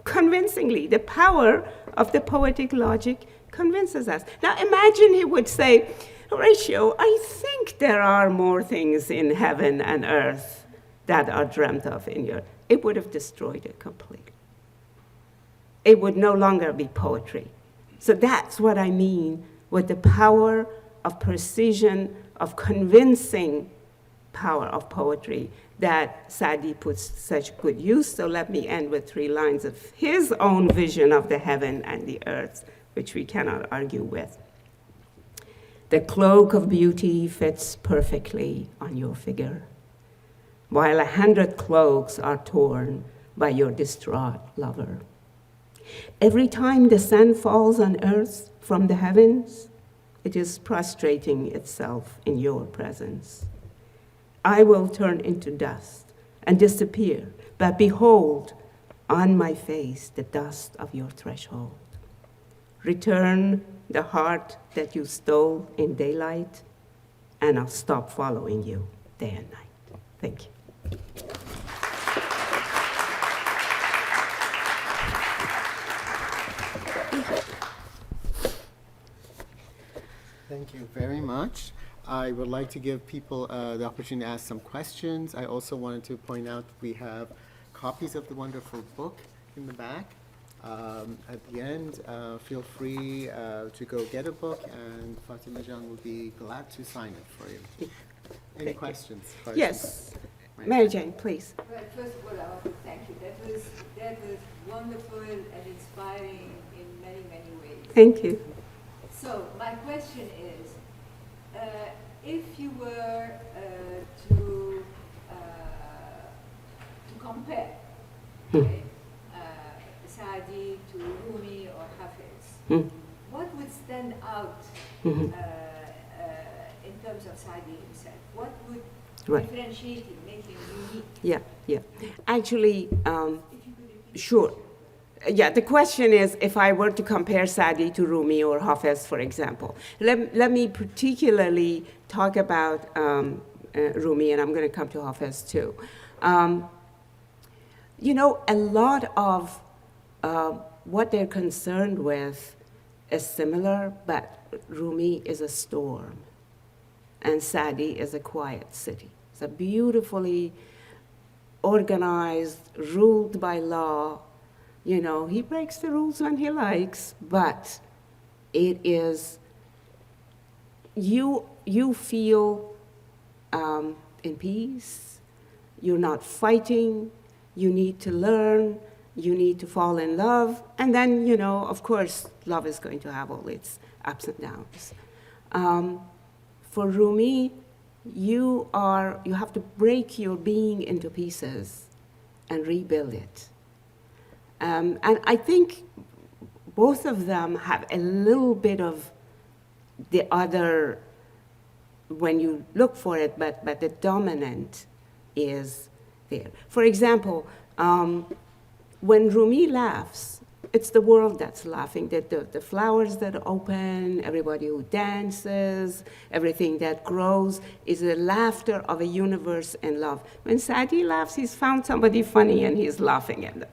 convincingly. The power of the poetic logic convinces us. Now imagine he would say, "Horatio, I think there are more things in heaven and earth that are dreamt of in your..." It would have destroyed it completely. It would no longer be poetry. So that's what I mean with the power of precision, of convincing power of poetry that Sadi puts such good use. So let me end with 3 lines of his own vision of the heaven and the earth, which we cannot argue with. "The cloak of beauty fits perfectly on your figure, while 100 cloaks are torn by your distraught lover. Every time the sun falls on earth from the heavens, it is prostrating itself in your presence. I will turn into dust and disappear, but behold, on my face the dust of your threshold. Return the heart that you stole in daylight, and I'll stop following you day and night. Thank you. Thank you very much. I would like to give people the opportunity to ask some questions. I also wanted to point out we have copies of the wonderful book in the back. At the end, feel free to go get a book, and Fatemeh Jan will be glad to sign it for you. Any questions? Yes, Mary Jane, please. Well, first of all, I want to thank you. That was wonderful and inspiring in many, many ways. Thank you. So my question is, if you were to compare, okay, Saadi to Rumi or Hafiz, what would stand out in terms of Saadi himself? What would differentiate him, make him unique? Yeah. Actually, If you could repeat. sure. Yeah, the question is, if I were to compare Saadi to Rumi or Hafez, for example. Let me particularly talk about Rumi, and I'm going to come to Hafez too. You know, a lot of what they're concerned with is similar, but Rumi is a storm, and Saadi is a quiet city. It's a beautifully organized, ruled by law. You know, he breaks the rules when he likes, but it is, you feel in peace, you're not fighting, you need to learn, you need to fall in love, and then, you know, of course, love is going to have all its ups and downs. For Rumi, you have to break your being into pieces and rebuild it. And I think both of them have a little bit of the other when you look for it, but the dominant is there. For example, when Rumi laughs, it's the world that's laughing, the flowers that open, everybody who dances, everything that grows is the laughter of a universe in love. When Saadi laughs, he's found somebody funny and he's laughing at them.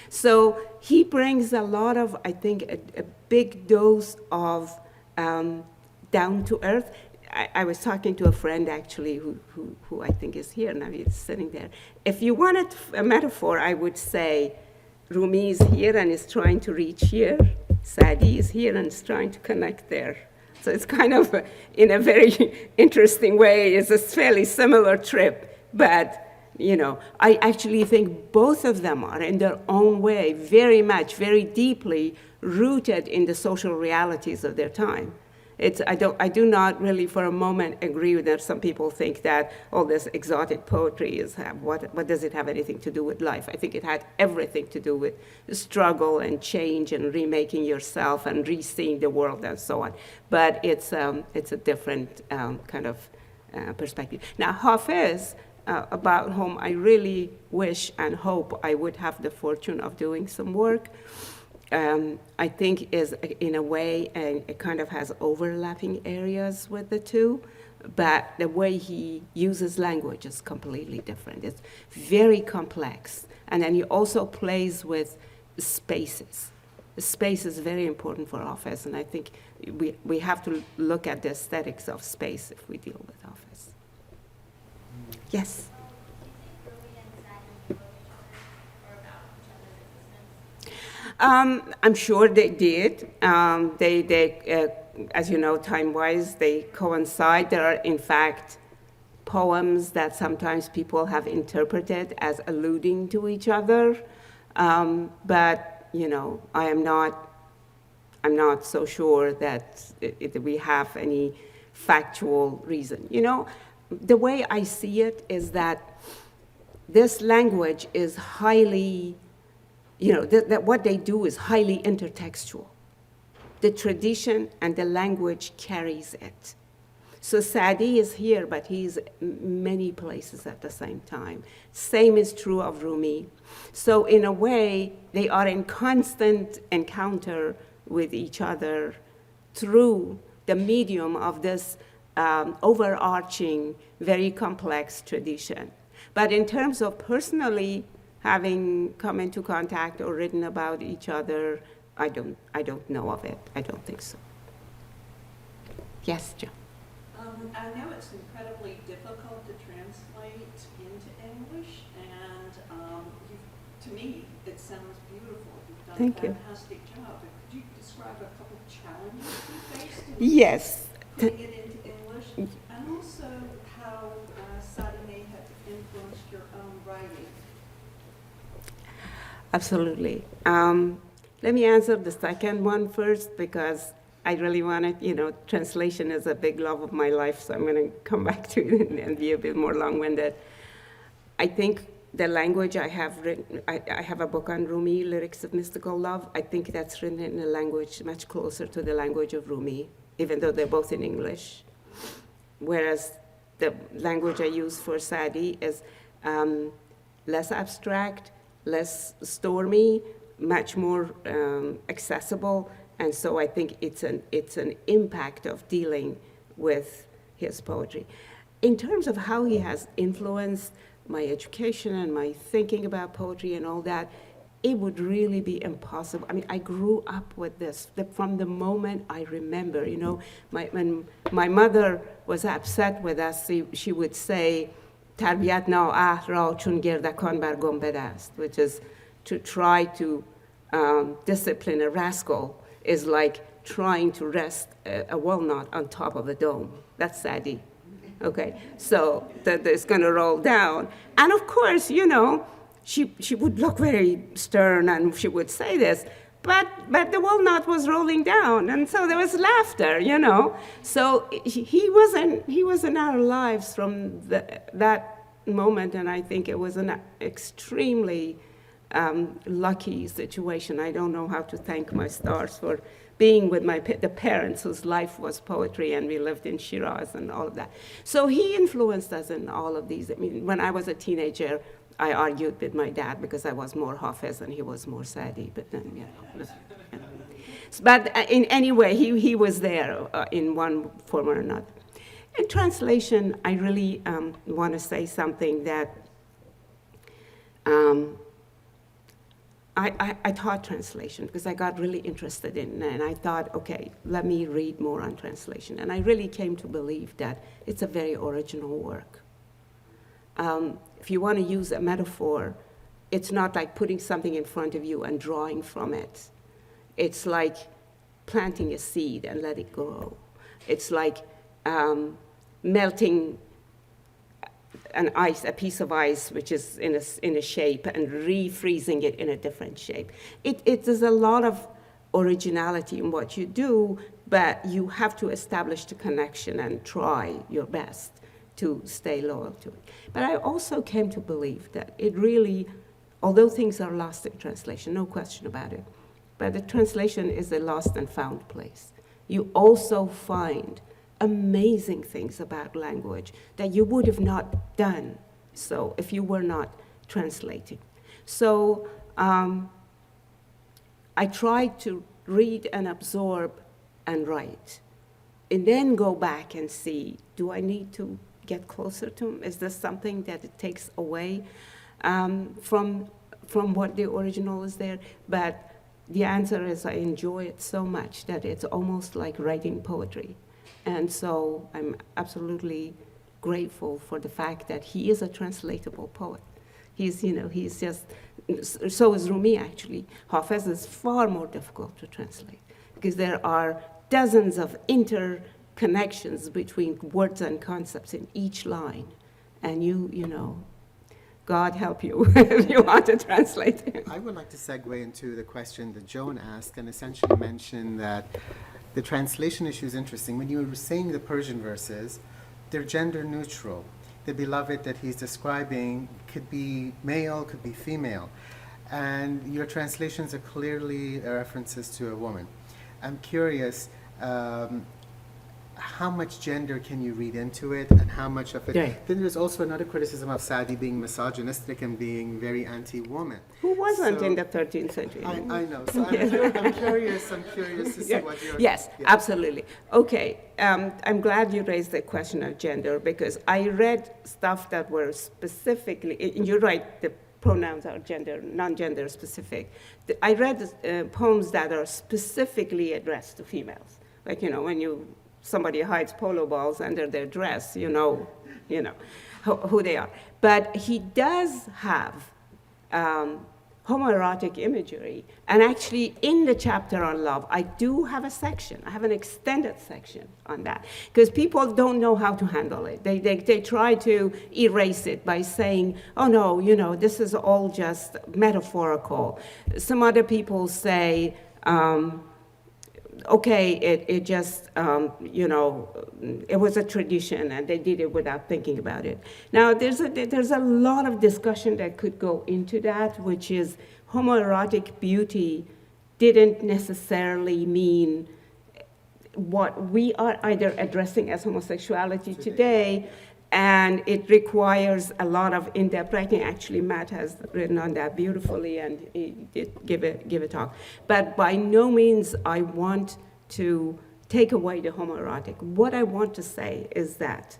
So he brings a lot of, I think, a big dose of down to earth. I was talking to a friend actually who I think is here, now he's sitting there. If you wanted a metaphor, I would say Rumi is here and is trying to reach here. Saadi is here and is trying to connect there. So it's kind of, in a very interesting way, it's a fairly similar trip, but you know, I actually think both of them are, in their own way, very much, very deeply rooted in the social realities of their time. I do not really for a moment agree with that. Some people think that all this exotic poetry is, what does it have anything to do with life? I think it had everything to do with struggle and change and remaking yourself and re-seeing the world and so on. But it's a different kind of perspective. Now, Hafez, about whom I really wish and hope I would have the fortune of doing some work, I think is, in a way, it kind of has overlapping areas with the two, but the way he uses language is completely different. It's very complex. And then he also plays with spaces. Space is very important for Hafez, and I think we have to look at the aesthetics of space if we deal with Hafez. Yes? I'm sure they did. As you know, time-wise, they coincide. There are, in fact, poems that sometimes people have interpreted as alluding to each other. But, you know, I'm not so sure that we have any factual reason. You know, the way I see it is that this language is highly, you know, that what they do is highly intertextual. The tradition and the language carries it. So Saadi is here, but he's many places at the same time. Same is true of Rumi. So in a way, they are in constant encounter with each other through the medium of this overarching, very complex tradition. But in terms of personally having come into contact or written about each other, I don't know of it. I don't think so. Yes, Joe. I know it's incredibly difficult to translate into English, and to me, it sounds beautiful. You've done Thank a you. fantastic job. Could you describe a couple of challenges you faced in Yes. putting it into English, and also how Fatemeh had influenced your own writing? Absolutely. Let me answer the second one first, because I really wanted, translation is a big love of my life, so I'm going to come back to it and be a bit more long-winded. I think the language I have written, I have a book on Rumi, Lyrics of Mystical Love. I think that's written in a language much closer to the language of Rumi, even though they're both in English. Whereas the language I use for Sadi is less abstract, less stormy, much more accessible, and so I think it's an impact of dealing with his poetry. In terms of how he has influenced my education and my thinking about poetry and all that, it would really be impossible. I mean, I grew up with this from the moment I remember. When my mother was upset with us, she would say, "Tarbiyat na'ah ra chun girdakan bar gumbad ast," which is to try to discipline a rascal is like trying to rest a walnut on top of a dome. That's Sadi. Okay, so that it's going to roll down. And of course, she would look very stern and she would say this, but the walnut was rolling down, and so there was laughter, So he was in our lives from that moment, and I think it was an extremely lucky situation. I don't know how to thank my stars for being with the parents whose life was poetry, and we lived in Shiraz and all of that. So he influenced us in all of these. I mean, when I was a teenager, I argued with my dad because I was more Hafiz and he was more Sadi, but then, But in any way, he was there in one form or another. In translation, I really want to say something that I taught translation because I got really interested in it, and I thought, okay, let me read more on translation. And I really came to believe that it's a very original work. If you want to use a metaphor, it's not like putting something in front of you and drawing from it. It's like planting a seed and let it grow. It's like melting a piece of ice which is in a shape and refreezing it in a different shape. There's a lot of originality in what you do, but you have to establish the connection and try your best to stay loyal to it. But I also came to believe that it really, although things are lost in translation, no question about it, but the translation is a lost and found place. You also find amazing things about language that you would have not done so if you were not translating. So I tried to read and absorb and write, and then go back and see, do I need to get closer to him? Is this something that it takes away from what the original is there? But the answer is I enjoy it so much that it's almost like writing poetry. And so I'm absolutely grateful for the fact that he is a translatable poet. He's just, so is Rumi actually. Hafez is far more difficult to translate because there are dozens of interconnections between words and concepts in each line. And God help you if you want to translate him. I would like to segue into the question that Joan asked and essentially mention that the translation issue is interesting. When you were saying the Persian verses, they're gender neutral. The beloved that he's describing could be male, could be female. And your translations are clearly references to a woman. I'm curious, how much gender can you read into it, and how much of it? Right. Then there's also another criticism of Sadi being misogynistic and being very anti-woman. Who wasn't So- in the 13th century? I know. So I'm curious to see what you're. Yes, yeah. absolutely. Okay, I'm glad you raised the question of gender because I read stuff that were specifically, and you're right, the pronouns are gender, non-gender specific. I read poems that are specifically addressed to females. Like, when somebody hides polo balls under their dress, you know who they are. But he does have homoerotic imagery. And actually, in the chapter on love, I do have a section. I have an extended section on that. Because people don't know how to handle it. They try to erase it by saying, oh, no, this is all just metaphorical. Some other people say, okay, it just, it was a tradition and they did it without thinking about it. Now, there's a lot of discussion that could go into that, which is homoerotic beauty didn't necessarily mean what we are either addressing as homosexuality today, and it requires a lot of in-depth writing. Actually, Matt has written on that beautifully, and he did give a talk. But by no means I want to take away the homoerotic. What I want to say is that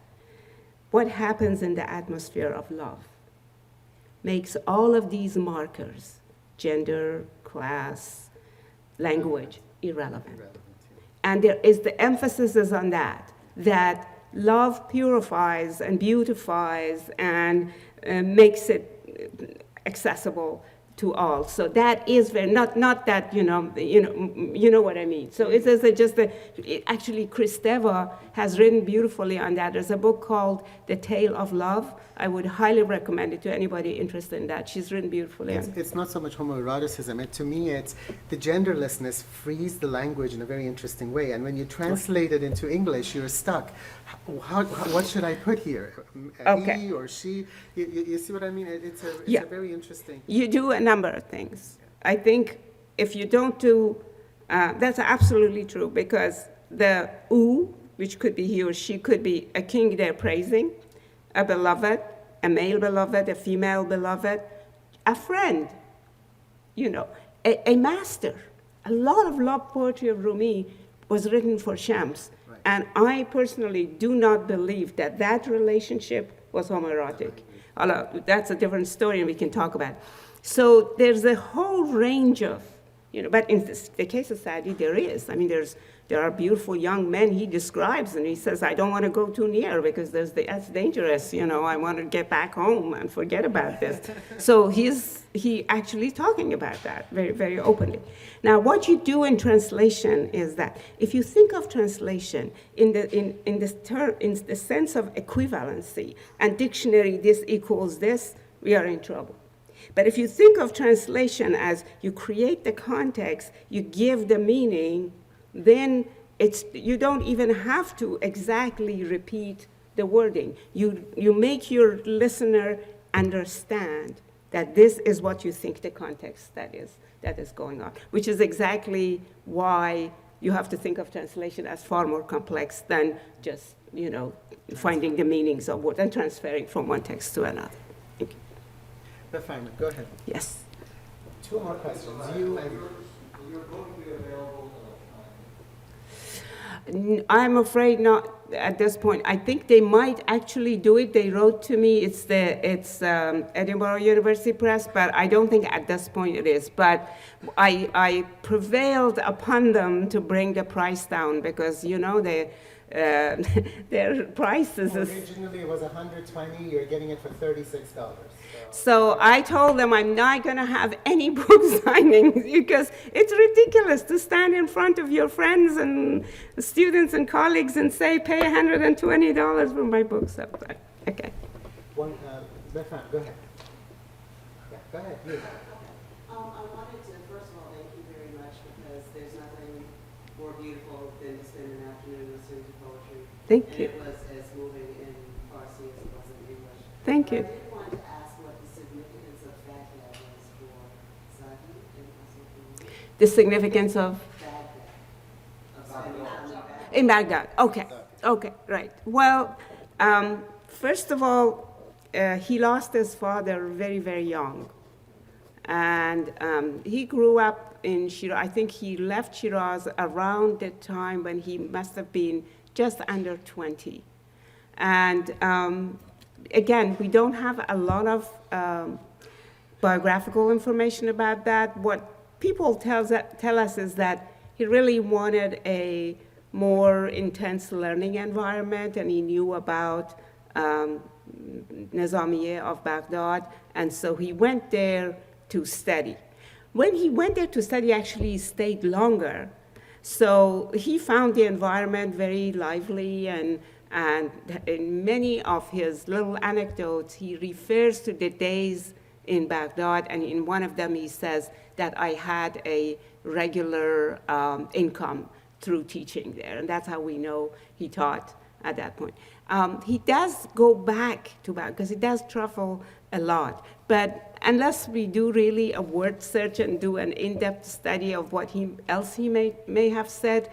what happens in the atmosphere of love makes all of these markers, gender, class, language, irrelevant. And the emphasis is on that love purifies and beautifies and makes it accessible to all. So that is very, not that, you know what I mean. So it's just actually Kristeva has written beautifully on that. There's a book called The Tale of Love. I would highly recommend it to anybody interested in that. She's written beautifully. It's not so much homoeroticism. To me, it's the genderlessness frees the language in a very interesting way. And when you translate it into English, you're stuck. What should I put here? Okay. He or she? You see what I mean? It's a very interesting. You do a number of things. I think if you don't do, that's absolutely true, because the oo, which could be he or she, could be a king they're praising, a beloved, a male beloved, a female beloved, a friend, a master. A lot of love poetry of Rumi was written for Shams. Right. And I personally do not believe that relationship was homoerotic. Although that's a different story and we can talk about it. So there's a whole range of, but in the case of Sadi, there is. I mean, there are beautiful young men he describes, and he says, I don't want to go too near because that's dangerous. I want to get back home and forget about this. So he actually talking about that very, very openly. Now, what you do in translation is that if you think of translation in the sense of equivalency and dictionary, this equals this, we are in trouble. But if you think of translation as you create the context, you give the meaning, then you don't even have to exactly repeat the wording. You make your listener understand that this is what you think the context that is going on, which is exactly why you have to think of translation as far more complex than just, finding the meanings of words and transferring from one text to another. Thank you. That's fine. Go ahead. Yes. Two more questions. You and I'm afraid not at this point. I think they might actually do it. They wrote to me. It's Edinburgh University Press, but I don't think at this point it is. But I prevailed upon them to bring the price down because their prices is. Originally it was $120. You're getting it for $36. So I told them I'm not going to have any book signings because it's ridiculous to stand in front of your friends and students and colleagues and say, pay $120 for my book. So, okay. Go ahead. Yeah, go ahead. You. I wanted to, first of all, thank you very much because there's nothing more beautiful than to spend an afternoon listening to poetry. Thank and you. It was as moving in Farsi as it was in English. Thank you. I did want to ask what the significance of Fatemeh was for Sadi and also The significance of? Baghdad. In Baghdad, okay. Okay, right. Well, first of all, he lost his father very, very young. And he grew up in Shiraz. I think he left Shiraz around the time when he must have been just under 20. And again, we don't have a lot of biographical information about that. What people tell us is that he really wanted a more intense learning environment, and he knew about Nizamiye of Baghdad, and so he went there to study. When he went there to study, actually he stayed longer. So he found the environment very lively, and in many of his little anecdotes, he refers to the days in Baghdad, and in one of them he says that I had a regular income through teaching there, and that's how we know he taught at that point. He does go back to Baghdad, because he does travel a lot, but unless we do really a word search and do an in-depth study of what else he may have said,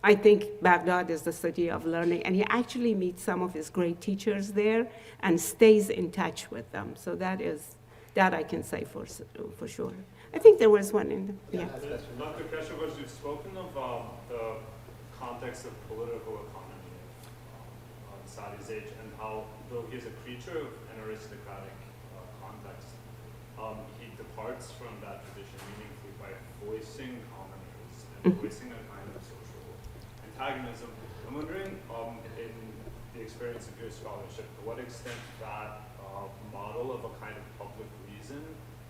I think Baghdad is the city of learning, and he actually meets some of his great teachers there and stays in touch with them. So that I can say for sure. I think there was one in the, yeah. Dr. Keshavarz, you've spoken of the context of political economy of Sadi's age, and how, though he is a creature of an aristocratic context, he departs from that tradition meaningfully by voicing commoners and voicing a kind of social antagonism. I'm wondering, in the experience of your scholarship, to what extent that model of a kind of public reason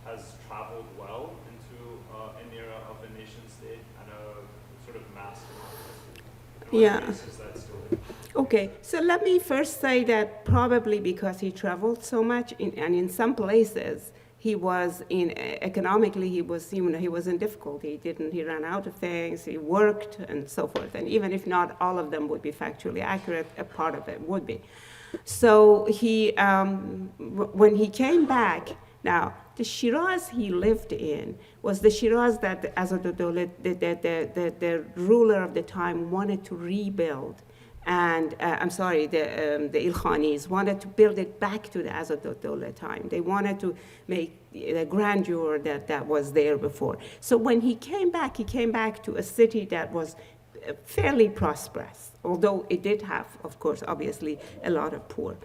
has traveled well into an era of a nation state and a sort of mass democracy. Yeah. Is that still? Okay, so let me first say that probably because he traveled so much, and in some places he was economically he was in difficulty. He ran out of things. He worked and so forth. And even if not all of them would be factually accurate, a part of it would be. So he, when he came back, now the Shiraz he lived in was the Shiraz that the Azad-ud-Dawla, the ruler of the time, wanted to rebuild. And the Ilkhanis wanted to build it back to the Azad-ud-Dawla time. They wanted to make the grandeur that was there before. So when he came back to a city that was fairly prosperous, although it did have, of course, obviously, a lot of poor.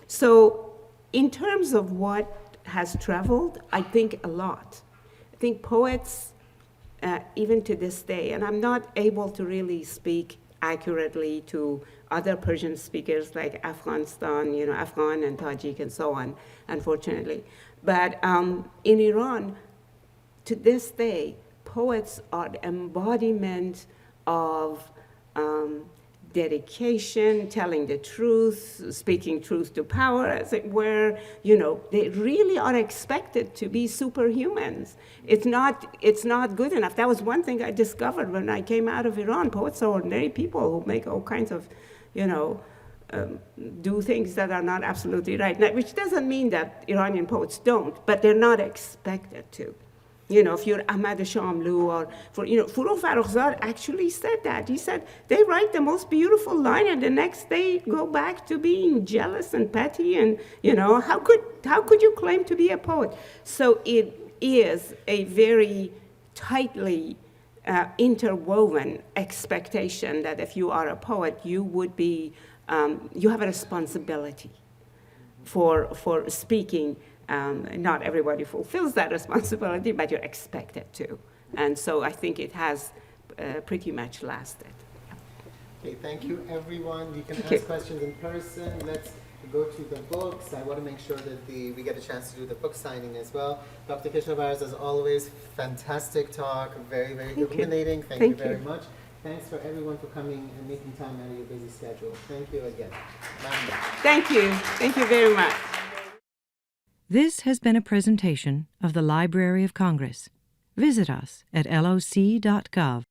So in terms of what has traveled, I think a lot. I think poets, even to this day, and I'm not able to really speak accurately to other Persian speakers like Afghanistan, Afghan and Tajik and so on, unfortunately. But in Iran, to this day, poets are the embodiment of dedication, telling the truth, speaking truth to power, as it were. They really are expected to be superhumans. It's not good enough. That was one thing I discovered when I came out of Iran. Poets are ordinary people who make all kinds of, do things that are not absolutely right. Now, which doesn't mean that Iranian poets don't, but they're not expected to. If you're Ahmad Shamlu or, Furugh Farrokhzad actually said that. He said, they write the most beautiful line and the next day go back to being jealous and petty and, how could you claim to be a poet? So it is a very tightly interwoven expectation that if you are a poet, you would be, you have a responsibility for speaking. Not everybody fulfills that responsibility, but you're expected to. And so I think it has pretty much lasted. Okay, thank you, everyone. You can Thank you. ask questions in person. Let's go to the books. I want to make sure that we get a chance to do the book signing as well. Dr. Keshavarz, as always, fantastic talk, very, very illuminating. Thank you very much. Thanks for everyone for coming and making time out of your busy schedule. Thank you again. Manda. Thank you. Thank you very much. This has been a presentation of the Library of Congress. Visit us at loc.gov.